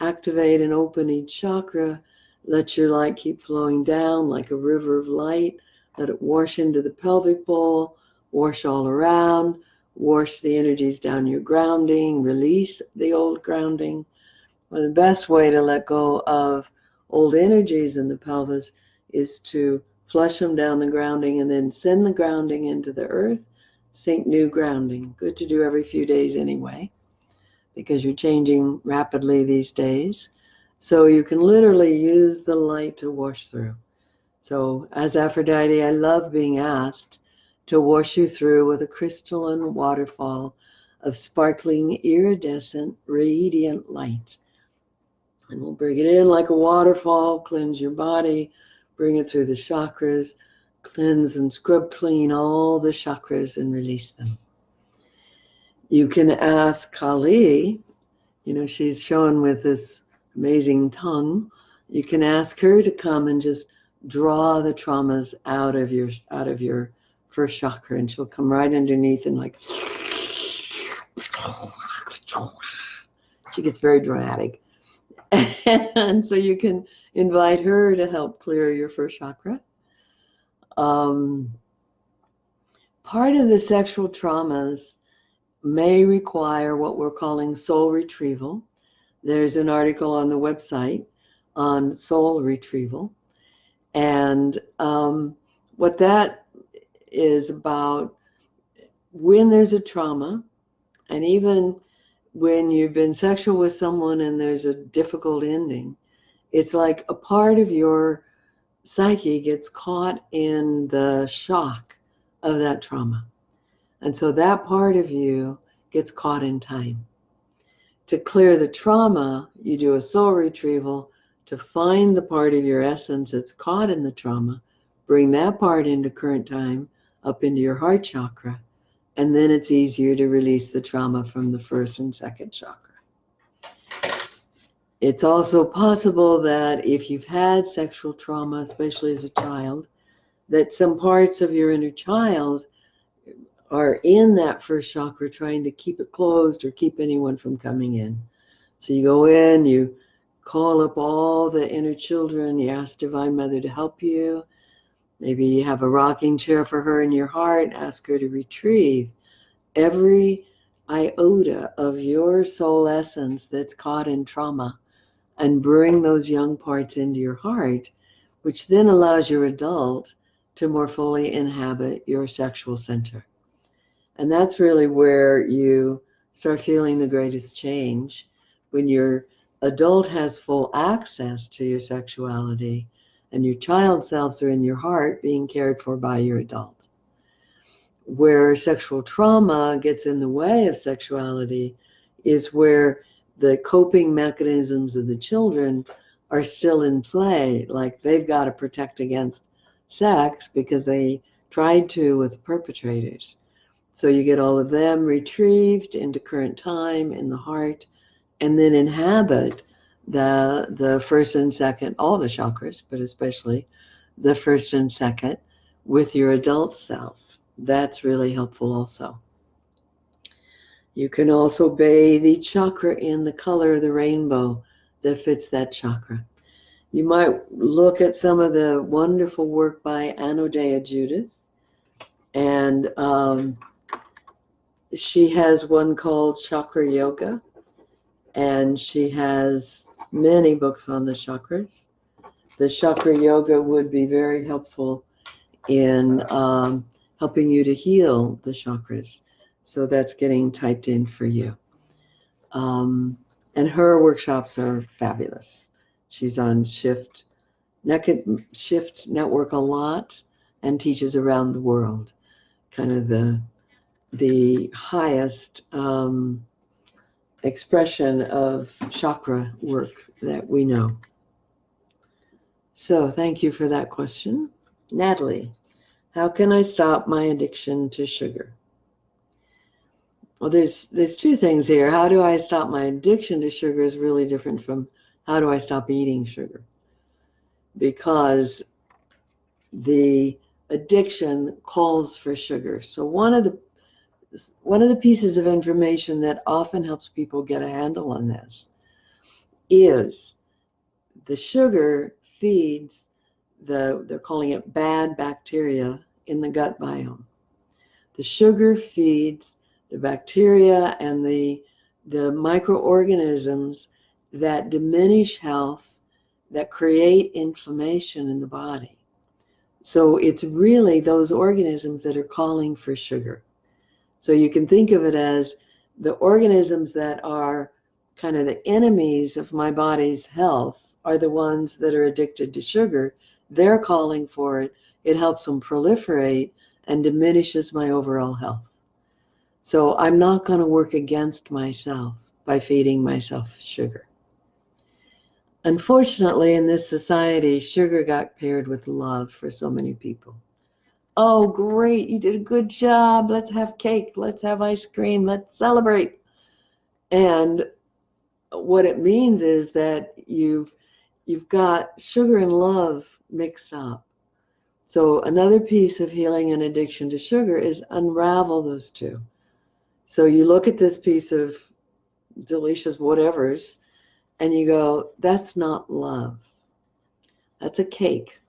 activate and open each chakra, let your light keep flowing down like a river of light, let it wash into the pelvic bowl, wash all around, wash the energies down your grounding, release the old grounding. Well, the best way to let go of old energies in the pelvis is to flush them down the grounding and then send the grounding into the earth, sink new grounding. Good to do every few days anyway, because you're changing rapidly these days. So you can literally use the light to wash through. So as Aphrodite, I love being asked to wash you through with a crystalline waterfall of sparkling, iridescent, radiant light. And we'll bring it in like a waterfall, cleanse your body, bring it through the chakras, cleanse and scrub clean all the chakras and release them. You can ask Kali, she's shown with this amazing tongue. You can ask her to come and just draw the traumas out of your first chakra, and she'll come right underneath and like she gets very dramatic. And so you can invite her to help clear your first chakra. Part of the sexual traumas may require what we're calling soul retrieval. There's an article on the website on soul retrieval. And what that is about, when there's a trauma, and even when you've been sexual with someone and there's a difficult ending, it's like a part of your psyche gets caught in the shock of that trauma. And so that part of you gets caught in time. To clear the trauma, you do a soul retrieval to find the part of your essence that's caught in the trauma, bring that part into current time, up into your heart chakra, and then it's easier to release the trauma from the first and second chakra. It's also possible that if you've had sexual trauma, especially as a child, that some parts of your inner child are in that first chakra trying to keep it closed or keep anyone from coming in. So you go in, you call up all the inner children, you ask Divine Mother to help you. Maybe you have a rocking chair for her in your heart, ask her to retrieve every iota of your soul essence that's caught in trauma and bring those young parts into your heart, which then allows your adult to more fully inhabit your sexual center. And that's really where you start feeling the greatest change, when your adult has full access to your sexuality and your child selves are in your heart being cared for by your adult. Where sexual trauma gets in the way of sexuality is where the coping mechanisms of the children are still in play, like they've got to protect against sex because they tried to with perpetrators. So you get all of them retrieved into current time in the heart, and then inhabit the first and second, all the chakras, but especially the first and second with your adult self. That's really helpful also. You can also bathe each chakra in the color of the rainbow that fits that chakra. You might look at some of the wonderful work by Anodea Judith, and she has one called Chakra Yoga, and she has many books on the chakras. The Chakra Yoga would be very helpful in helping you to heal the chakras. So that's getting typed in for you. And her workshops are fabulous. She's on Shift Network a lot and teaches around the world. Kind of the highest expression of chakra work that we know. So thank you for that question. Natalie, how can I stop my addiction to sugar? Well, there's two things here. How do I stop my addiction to sugar is really different from how do I stop eating sugar? Because the addiction calls for sugar. So one of the pieces of information that often helps people get a handle on this is the sugar feeds they're calling it bad bacteria in the gut biome. The sugar feeds the bacteria and the microorganisms that diminish health, that create inflammation in the body. So it's really those organisms that are calling for sugar. So you can think of it as the organisms that are kind of the enemies of my body's health are the ones that are addicted to sugar. They're calling for it. It helps them proliferate and diminishes my overall health. So I'm not going to work against myself by feeding myself sugar. Unfortunately, in this society, sugar got paired with love for so many people. Oh, great, you did a good job. Let's have cake. Let's have ice cream. Let's celebrate. And what it means is that you've got sugar and love mixed up. So another piece of healing an addiction to sugar is unravel those two. So you look at this piece of delicious whatevers and you go, that's not love. That's a cake.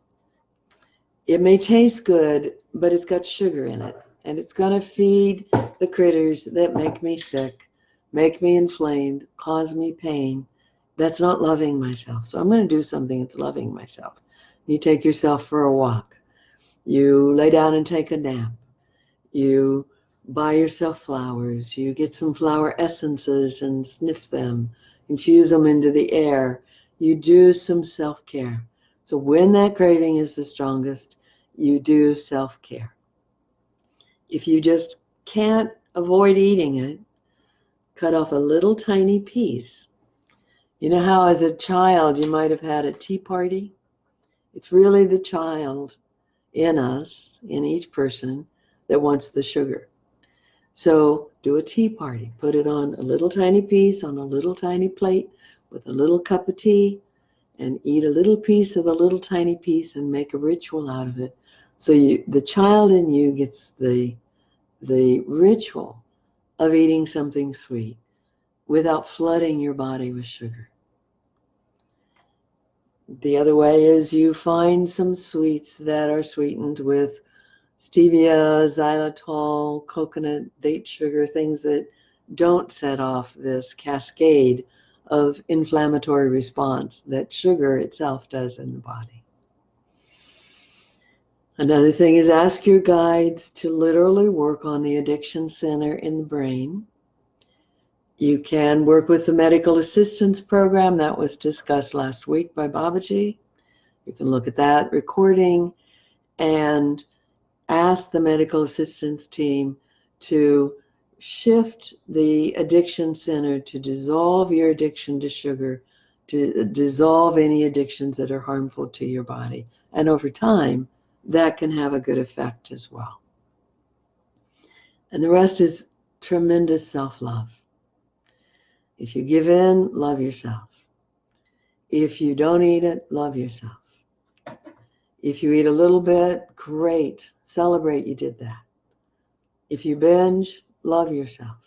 It may taste good, but it's got sugar in it. And it's going to feed the critters that make me sick, make me inflamed, cause me pain. That's not loving myself. So I'm going to do something that's loving myself. You take yourself for a walk. You lay down and take a nap. You buy yourself flowers. You get some flower essences and sniff them, infuse them into the air. You do some self-care. So when that craving is the strongest, you do self-care. If you just can't avoid eating it, cut off a little tiny piece. You know how as a child you might have had a tea party? It's really the child in us, in each person, that wants the sugar. So do a tea party. Put it on a little tiny piece on a little tiny plate with a little cup of tea and eat a little piece of a little tiny piece and make a ritual out of it. So the child in you gets the ritual of eating something sweet without flooding your body with sugar. The other way is you find some sweets that are sweetened with stevia, xylitol, coconut, date sugar, things that don't set off this cascade of inflammatory response that sugar itself does in the body. Another thing is ask your guides to literally work on the addiction center in the brain. You can work with the medical assistance program that was discussed last week by Babaji. You can look at that recording and ask the medical assistance team to shift the addiction center to dissolve your addiction to sugar, to dissolve any addictions that are harmful to your body. And over time, that can have a good effect as well. And the rest is tremendous self-love. If you give in, love yourself. If you don't eat it, love yourself. If you eat a little bit, great. Celebrate you did that. If you binge, love yourself.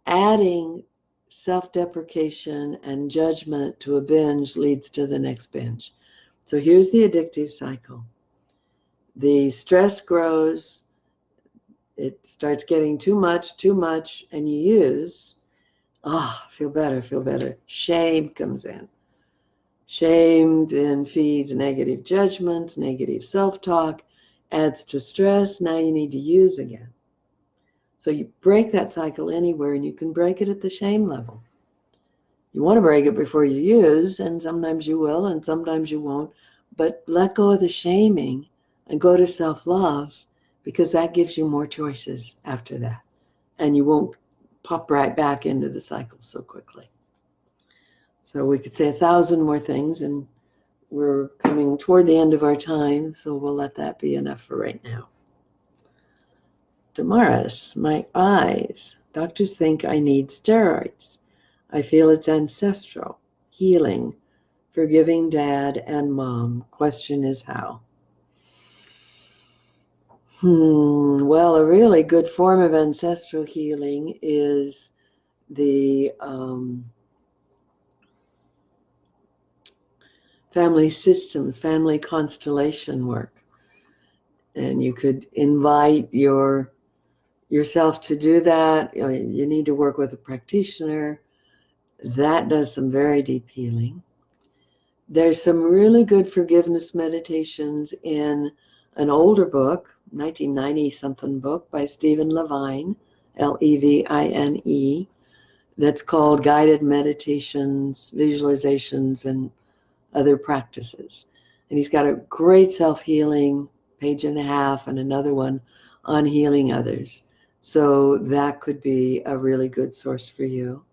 Adding self-deprecation and judgment to a binge leads to the next binge. So here's the addictive cycle. The stress grows, it starts getting too much, and you use, feel better, feel better. Shame comes in. Shame then feeds negative judgments, negative self-talk, adds to stress. Now you need to use again. So you break that cycle anywhere, and you can break it at the shame level. You want to break it before you use, and sometimes you will, and sometimes you won't. But let go of the shaming and go to self-love, because that gives you more choices after that. And you won't pop right back into the cycle so quickly. So we could say 1,000 more things, and we're coming toward the end of our time, so we'll let that be enough for right now. Damaris, my eyes. Doctors think I need steroids. I feel it's ancestral, healing, forgiving dad and mom. Question is how? Well, a really good form of ancestral healing is the family systems, family constellation work. And you could invite yourself to do that. You need to work with a practitioner. That does some very deep healing. There's some really good forgiveness meditations in an older book, 1990 something book by Stephen Levine, Levine, that's called Guided Meditations, Visualizations, and Other Practices. And he's got a great self-healing page and a half and another one on healing others. So that could be a really good source for you.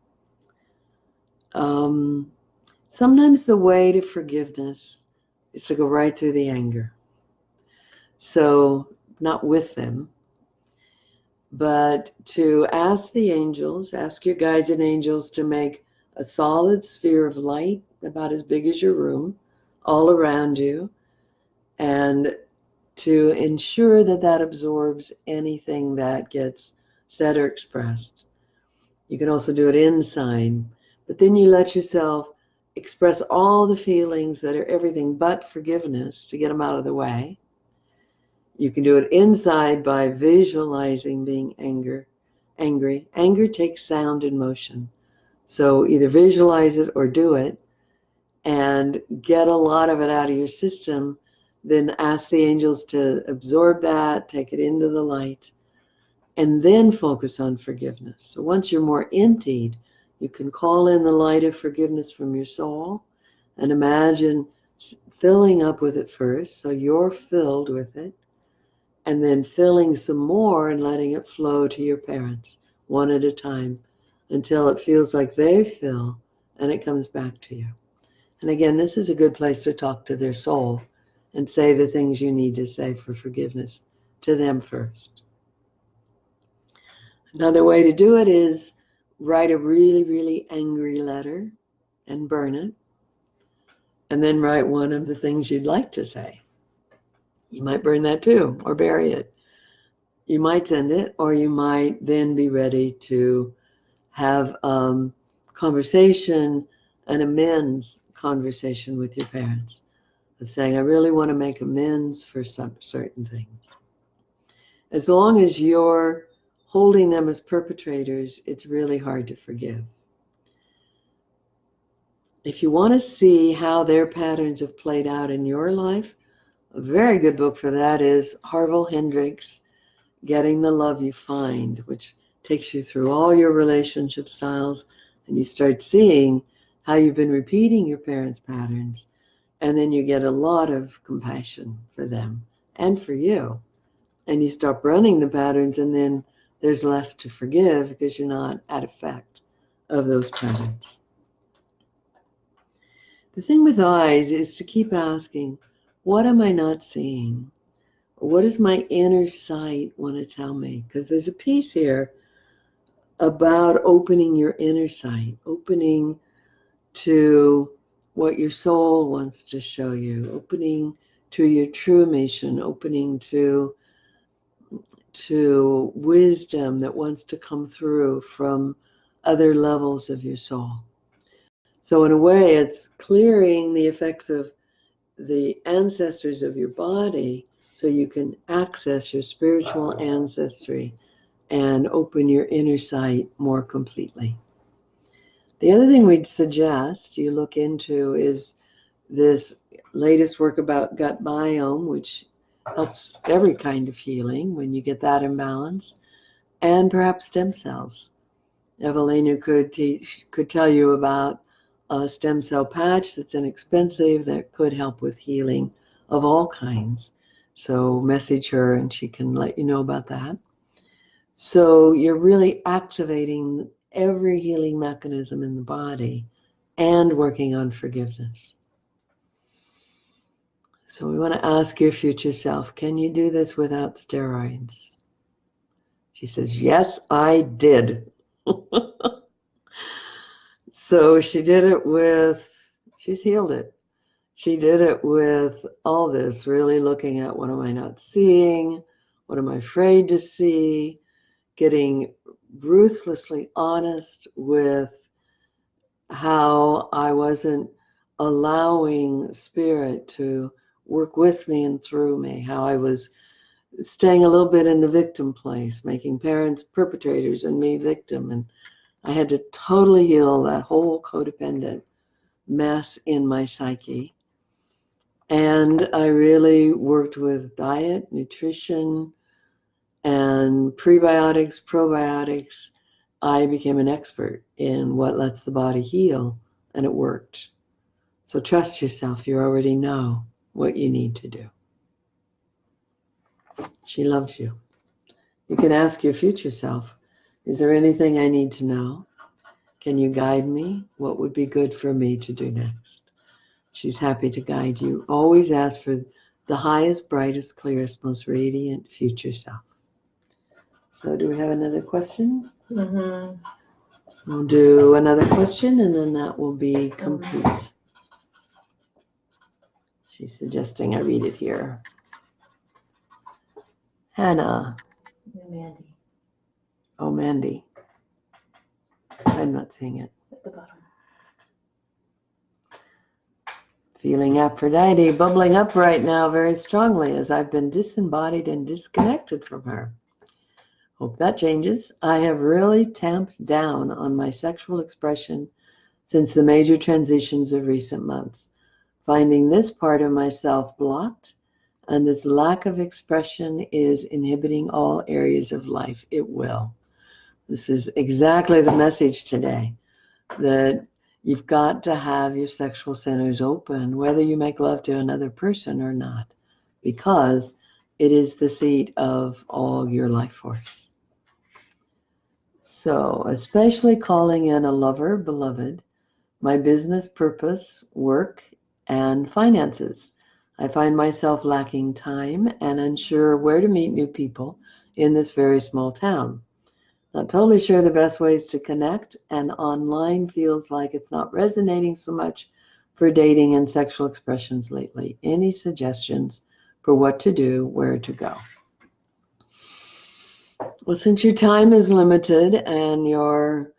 Sometimes the way to forgiveness is to go right through the anger. So not with them, but to ask the angels, ask your guides and angels to make a solid sphere of light about as big as your room all around you, and to ensure that that absorbs anything that gets said or expressed. You can also do it inside, but then you let yourself express all the feelings that are everything but forgiveness to get them out of the way. You can do it inside by visualizing being angry. Anger takes sound and motion. So either visualize it or do it and get a lot of it out of your system. Then ask the angels to absorb that, take it into the light, and then focus on forgiveness. So once you're more emptied, you can call in the light of forgiveness from your soul and imagine filling up with it first. So you're filled with it, and then filling some more and letting it flow to your parents one at a time until it feels like they fill and it comes back to you. And again, this is a good place to talk to their soul and say the things you need to say for forgiveness to them first. Another way to do it is write a really, really angry letter and burn it, and then write one of the things you'd like to say. You might burn that too, or bury it. You might send it, or you might then be ready to have conversation, an amends conversation with your parents of saying, I really want to make amends for some certain things. As long as you're holding them as perpetrators, it's really hard to forgive. If you want to see how their patterns have played out in your life, a very good book for that is Harville Hendrix, Getting the Love You Find, which takes you through all your relationship styles, and you start seeing how you've been repeating your parents' patterns, and then you get a lot of compassion for them and for you. And you stop running the patterns, and then there's less to forgive because you're not at effect of those patterns. The thing with eyes is to keep asking, what am I not seeing? What does my inner sight want to tell me? Because there's a piece here about opening your inner sight, opening to what your soul wants to show you, opening to your true mission, opening to wisdom that wants to come through from other levels of your soul. So in a way, it's clearing the effects of the ancestors of your body so you can access your spiritual ancestry and open your inner sight more completely. The other thing we'd suggest you look into is this latest work about gut biome, which helps every kind of healing when you get that imbalance, and perhaps stem cells. Evelina could tell you about a stem cell patch that's inexpensive that could help with healing of all kinds. So message her and she can let you know about that. So you're really activating every healing mechanism in the body and working on forgiveness. So we want to ask your future self, can you do this without steroids? She says, yes, I did. So she did it with, she's healed it. She did it with all this, really looking at what am I not seeing? What am I afraid to see? Getting ruthlessly honest with how I wasn't allowing spirit to work with me and through me, how I was staying a little bit in the victim place, making parents perpetrators and me victim. And I had to totally heal that whole codependent mess in my psyche. And I really worked with diet, nutrition, and prebiotics, probiotics. I became an expert in what lets the body heal, and it worked. So trust yourself. You already know what you need to do. She loves you. You can ask your future self, is there anything I need to know? Can you guide me? What would be good for me to do next? She's happy to guide you. Always ask for the highest, brightest, clearest, most radiant future self. So do we have another question? Mm-hmm. We'll do another question and then that will be complete. She's suggesting I read it here. Hannah. Mandy. Oh, Mandy. I'm not seeing it. At the bottom. Feeling Aphrodite bubbling up right now very strongly as I've been disembodied and disconnected from her. Hope that changes. I have really tamped down on my sexual expression since the major transitions of recent months, finding this part of myself blocked, and this lack of expression is inhibiting all areas of life. It will. This is exactly the message today, that you've got to have your sexual centers open, whether you make love to another person or not, because it is the seat of all your life force. So, especially calling in a lover, beloved, my business purpose, work, and finances. I find myself lacking time and unsure where to meet new people in this very small town. Not totally sure the best ways to connect, and online feels like it's not resonating so much for dating and sexual expressions lately. Any suggestions for what to do, where to go? Well, since your time is limited and you're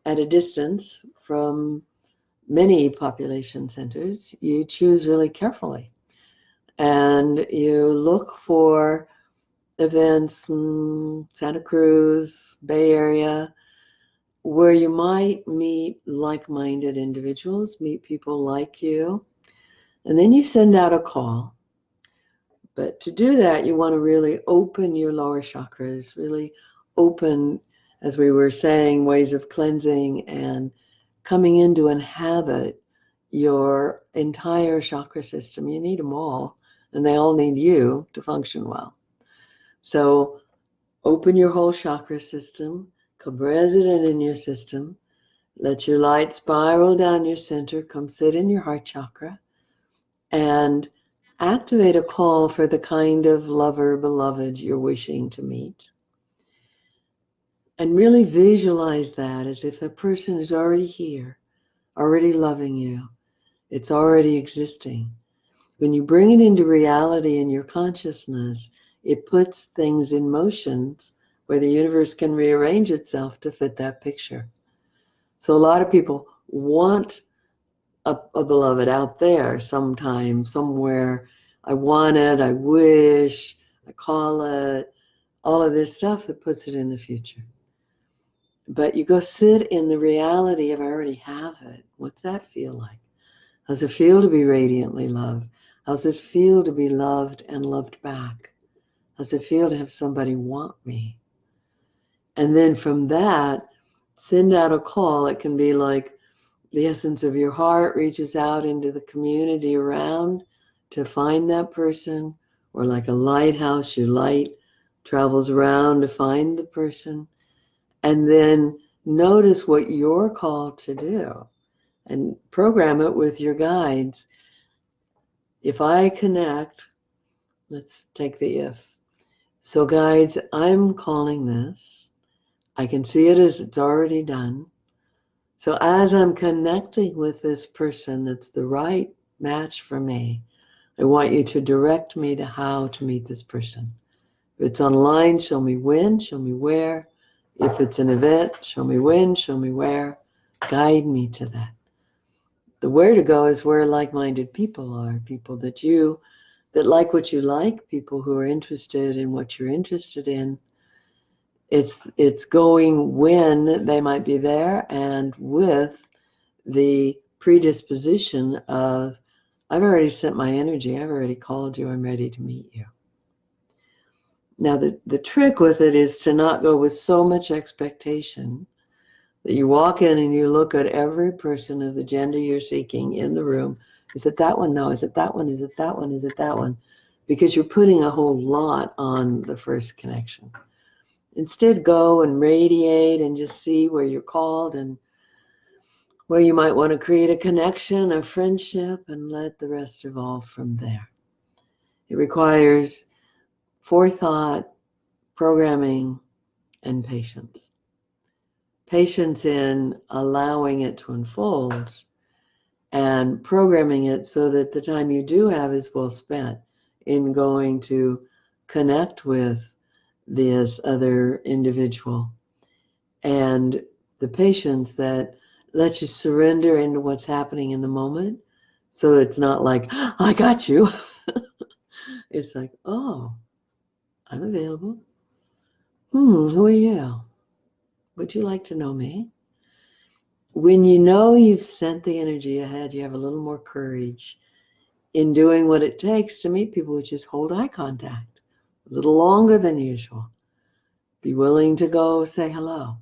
at a distance from many population centers, you choose really carefully. And you look for events in Santa Cruz, Bay Area, where you might meet like-minded individuals, meet people like you, and then you send out a call. But to do that, you want to really open your lower chakras, really open, as we were saying, ways of cleansing and coming in to inhabit your entire chakra system. You need them all, and they all need you to function well. So open your whole chakra system, come resident in your system, let your light spiral down your center, come sit in your heart chakra, and activate a call for the kind of lover, beloved you're wishing to meet. And really visualize that as if that person is already here, already loving you. It's already existing. When you bring it into reality in your consciousness, it puts things in motion where the universe can rearrange itself to fit that picture. So a lot of people want a beloved out there sometime, somewhere. I want it, I wish, I call it, all of this stuff that puts it in the future. But you go sit in the reality of I already have it. What's that feel like? How's it feel to be radiantly loved? How's it feel to be loved and loved back? How's it feel to have somebody want me? And then from that, send out a call. It can be like the essence of your heart reaches out into the community around to find that person, or like a lighthouse, your light travels around to find the person. And then notice what you're called to do and program it with your guides. If I connect, let's take the if. So guides, I'm calling this. I can see it as it's already done. So as I'm connecting with this person that's the right match for me, I want you to direct me to how to meet this person. If it's online, show me when, show me where. If it's an event, show me when, show me where. Guide me to that. The where to go is where like-minded people are, people that you that like what you like, people who are interested in what you're interested in. It's going when they might be there and with the predisposition of, I've already sent my energy, I've already called you, I'm ready to meet you. Now, the trick with it is to not go with so much expectation that you walk in and you look at every person of the gender you're seeking in the room. Is it that one? No. Is it that one? Is it that one? Is it that one? Because you're putting a whole lot on the first connection. Instead, go and radiate and just see where you're called and where you might want to create a connection, a friendship, and let the rest evolve from there. It requires forethought, programming, and patience. Patience in allowing it to unfold and programming it so that the time you do have is well spent in going to connect with this other individual. And the patience that lets you surrender into what's happening in the moment. So it's not like, I got you. It's like, oh, I'm available. Who are you? Would you like to know me? When you know you've sent the energy ahead, you have a little more courage in doing what it takes to meet people, which is hold eye contact a little longer than usual. Be willing to go say hello.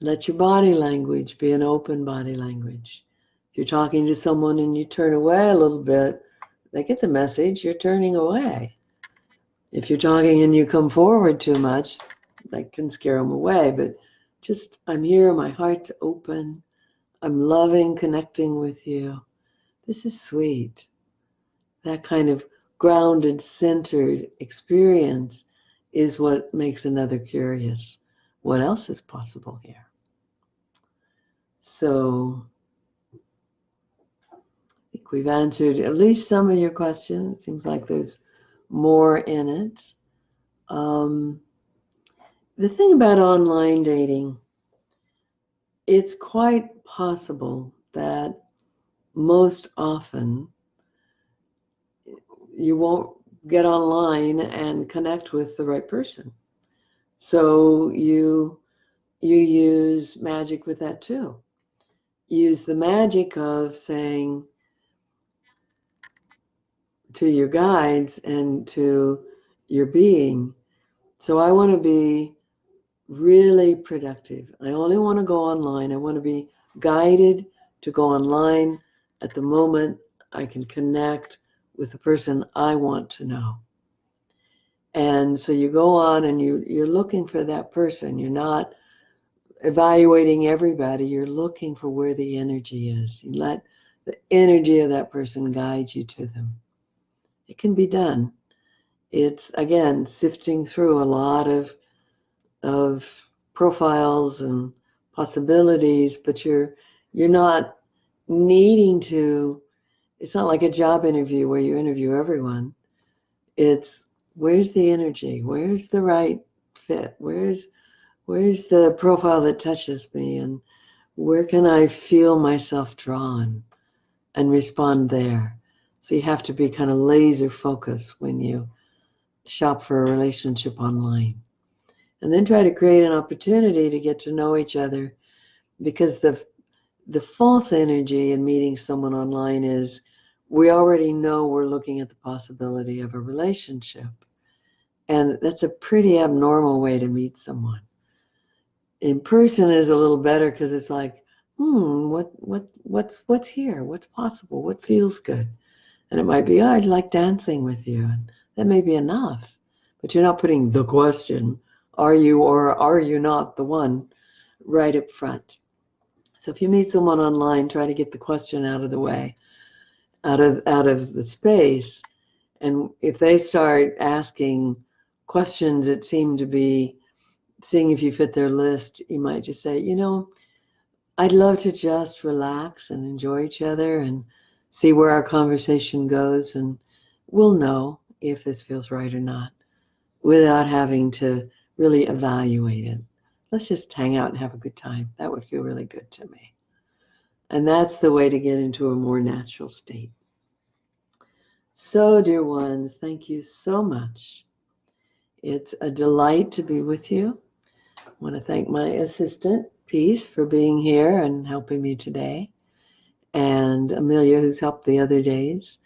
Let your body language be an open body language. If you're talking to someone and you turn away a little bit, they get the message, you're turning away. If you're talking and you come forward too much, that can scare them away. But just, I'm here, my heart's open. I'm loving connecting with you. This is sweet. That kind of grounded, centered experience is what makes another curious. What else is possible here? So I think we've answered at least some of your questions. It seems like there's more in it. The thing about online dating, it's quite possible that most often you won't get online and connect with the right person. So you use magic with that too. Use the magic of saying to your guides and to your being, so I want to be really productive. I only want to go online. I want to be guided to go online at the moment I can connect with the person I want to know. And so you go on and you're looking for that person. You're not evaluating everybody. You're looking for where the energy is. You let the energy of that person guide you to them. It can be done. It's, again, sifting through a lot of profiles and possibilities, but you're not needing to, it's not like a job interview where you interview everyone. It's, where's the energy? Where's the right fit? Where's the profile that touches me? And where can I feel myself drawn and respond there? So you have to be kind of laser focused when you shop for a relationship online. And then try to create an opportunity to get to know each other, because the false energy in meeting someone online is we already know we're looking at the possibility of a relationship. And that's a pretty abnormal way to meet someone. In person is a little better because it's like, what's here? What's possible? What feels good? And it might be, oh, I'd like dancing with you. And that may be enough. But you're not putting the question, are you or are you not the one, right up front. So if you meet someone online, try to get the question out of the way, out of the space. And if they start asking questions that seem to be seeing if you fit their list, you might just say, I'd love to just relax and enjoy each other and see where our conversation goes, and we'll know if this feels right or not without having to really evaluate it. Let's just hang out and have a good time. That would feel really good to me. And that's the way to get into a more natural state. So, dear ones, thank you so much. It's a delight to be with you. I want to thank my assistant, Peace, for being here and helping me today, and Amelia, who's helped the other days.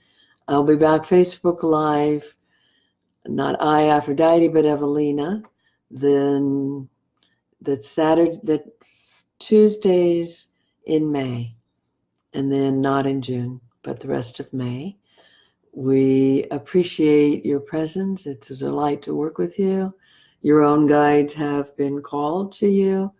I'll be back Facebook Live, not I, Aphrodite, but Evelina. Then that's Tuesdays in May, and then not in June, but the rest of May. We appreciate your presence. It's a delight to work with you. Your own guides have been called to you.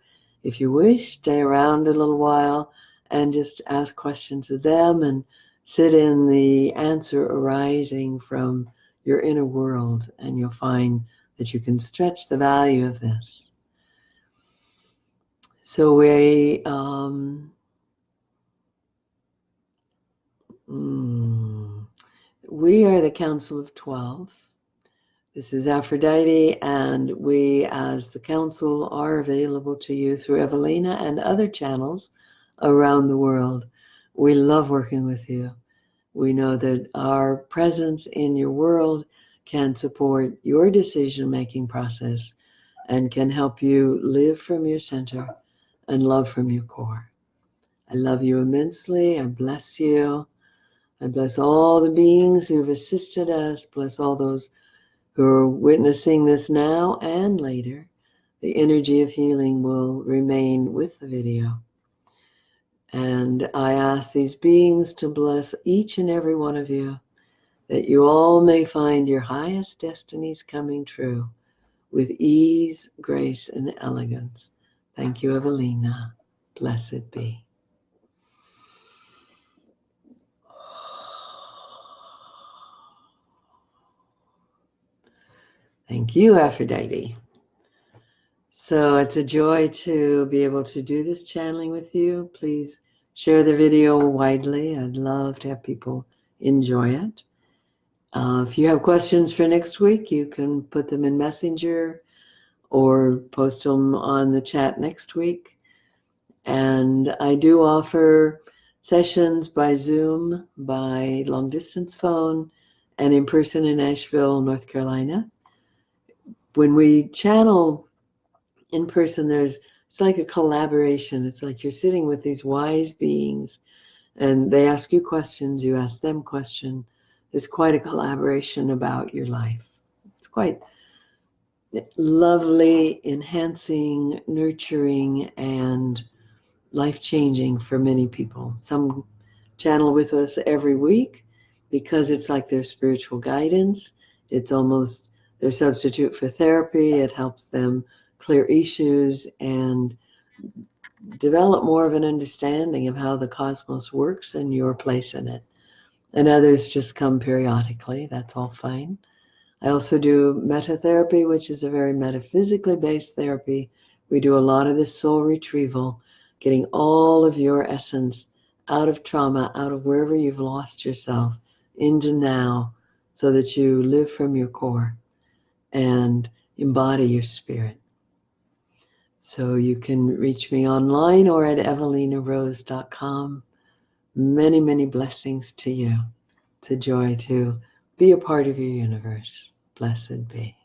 If you wish, stay around a little while and just ask questions of them and sit in the answer arising from your inner world, and you'll find that you can stretch the value of this. So we are the Council of 12. This is Aphrodite, and we, as the Council, are available to you through Evelina and other channels around the world. We love working with you. We know that our presence in your world can support your decision-making process and can help you live from your center and love from your core. I love you immensely. I bless you. I bless all the beings who've assisted us. Bless all those who are witnessing this now and later. The energy of healing will remain with the video. And I ask these beings to bless each and every one of you, that you all may find your highest destinies coming true with ease, grace, and elegance. Thank you, Evelina. Blessed be. Thank you, Aphrodite. So it's a joy to be able to do this channeling with you. Please share the video widely. I'd love to have people enjoy it. If you have questions for next week, you can put them in Messenger or post them on the chat next week. And I do offer sessions by Zoom, by long distance phone, and in person in Asheville, North Carolina. When we channel in person, it's like a collaboration. It's like you're sitting with these wise beings and they ask you questions, you ask them questions. It's quite a collaboration about your life. It's quite lovely, enhancing, nurturing, and life-changing for many people. Some channel with us every week because it's like their spiritual guidance. It's almost their substitute for therapy. It helps them clear issues and develop more of an understanding of how the cosmos works and your place in it. And others just come periodically. That's all fine. I also do meta therapy, which is a very metaphysically based therapy. We do a lot of this soul retrieval, getting all of your essence out of trauma, out of wherever you've lost yourself, into now, so that you live from your core and embody your spirit. So you can reach me online or at evelinarose.com. Many, many blessings to you. It's a joy to be a part of your universe. Blessed be.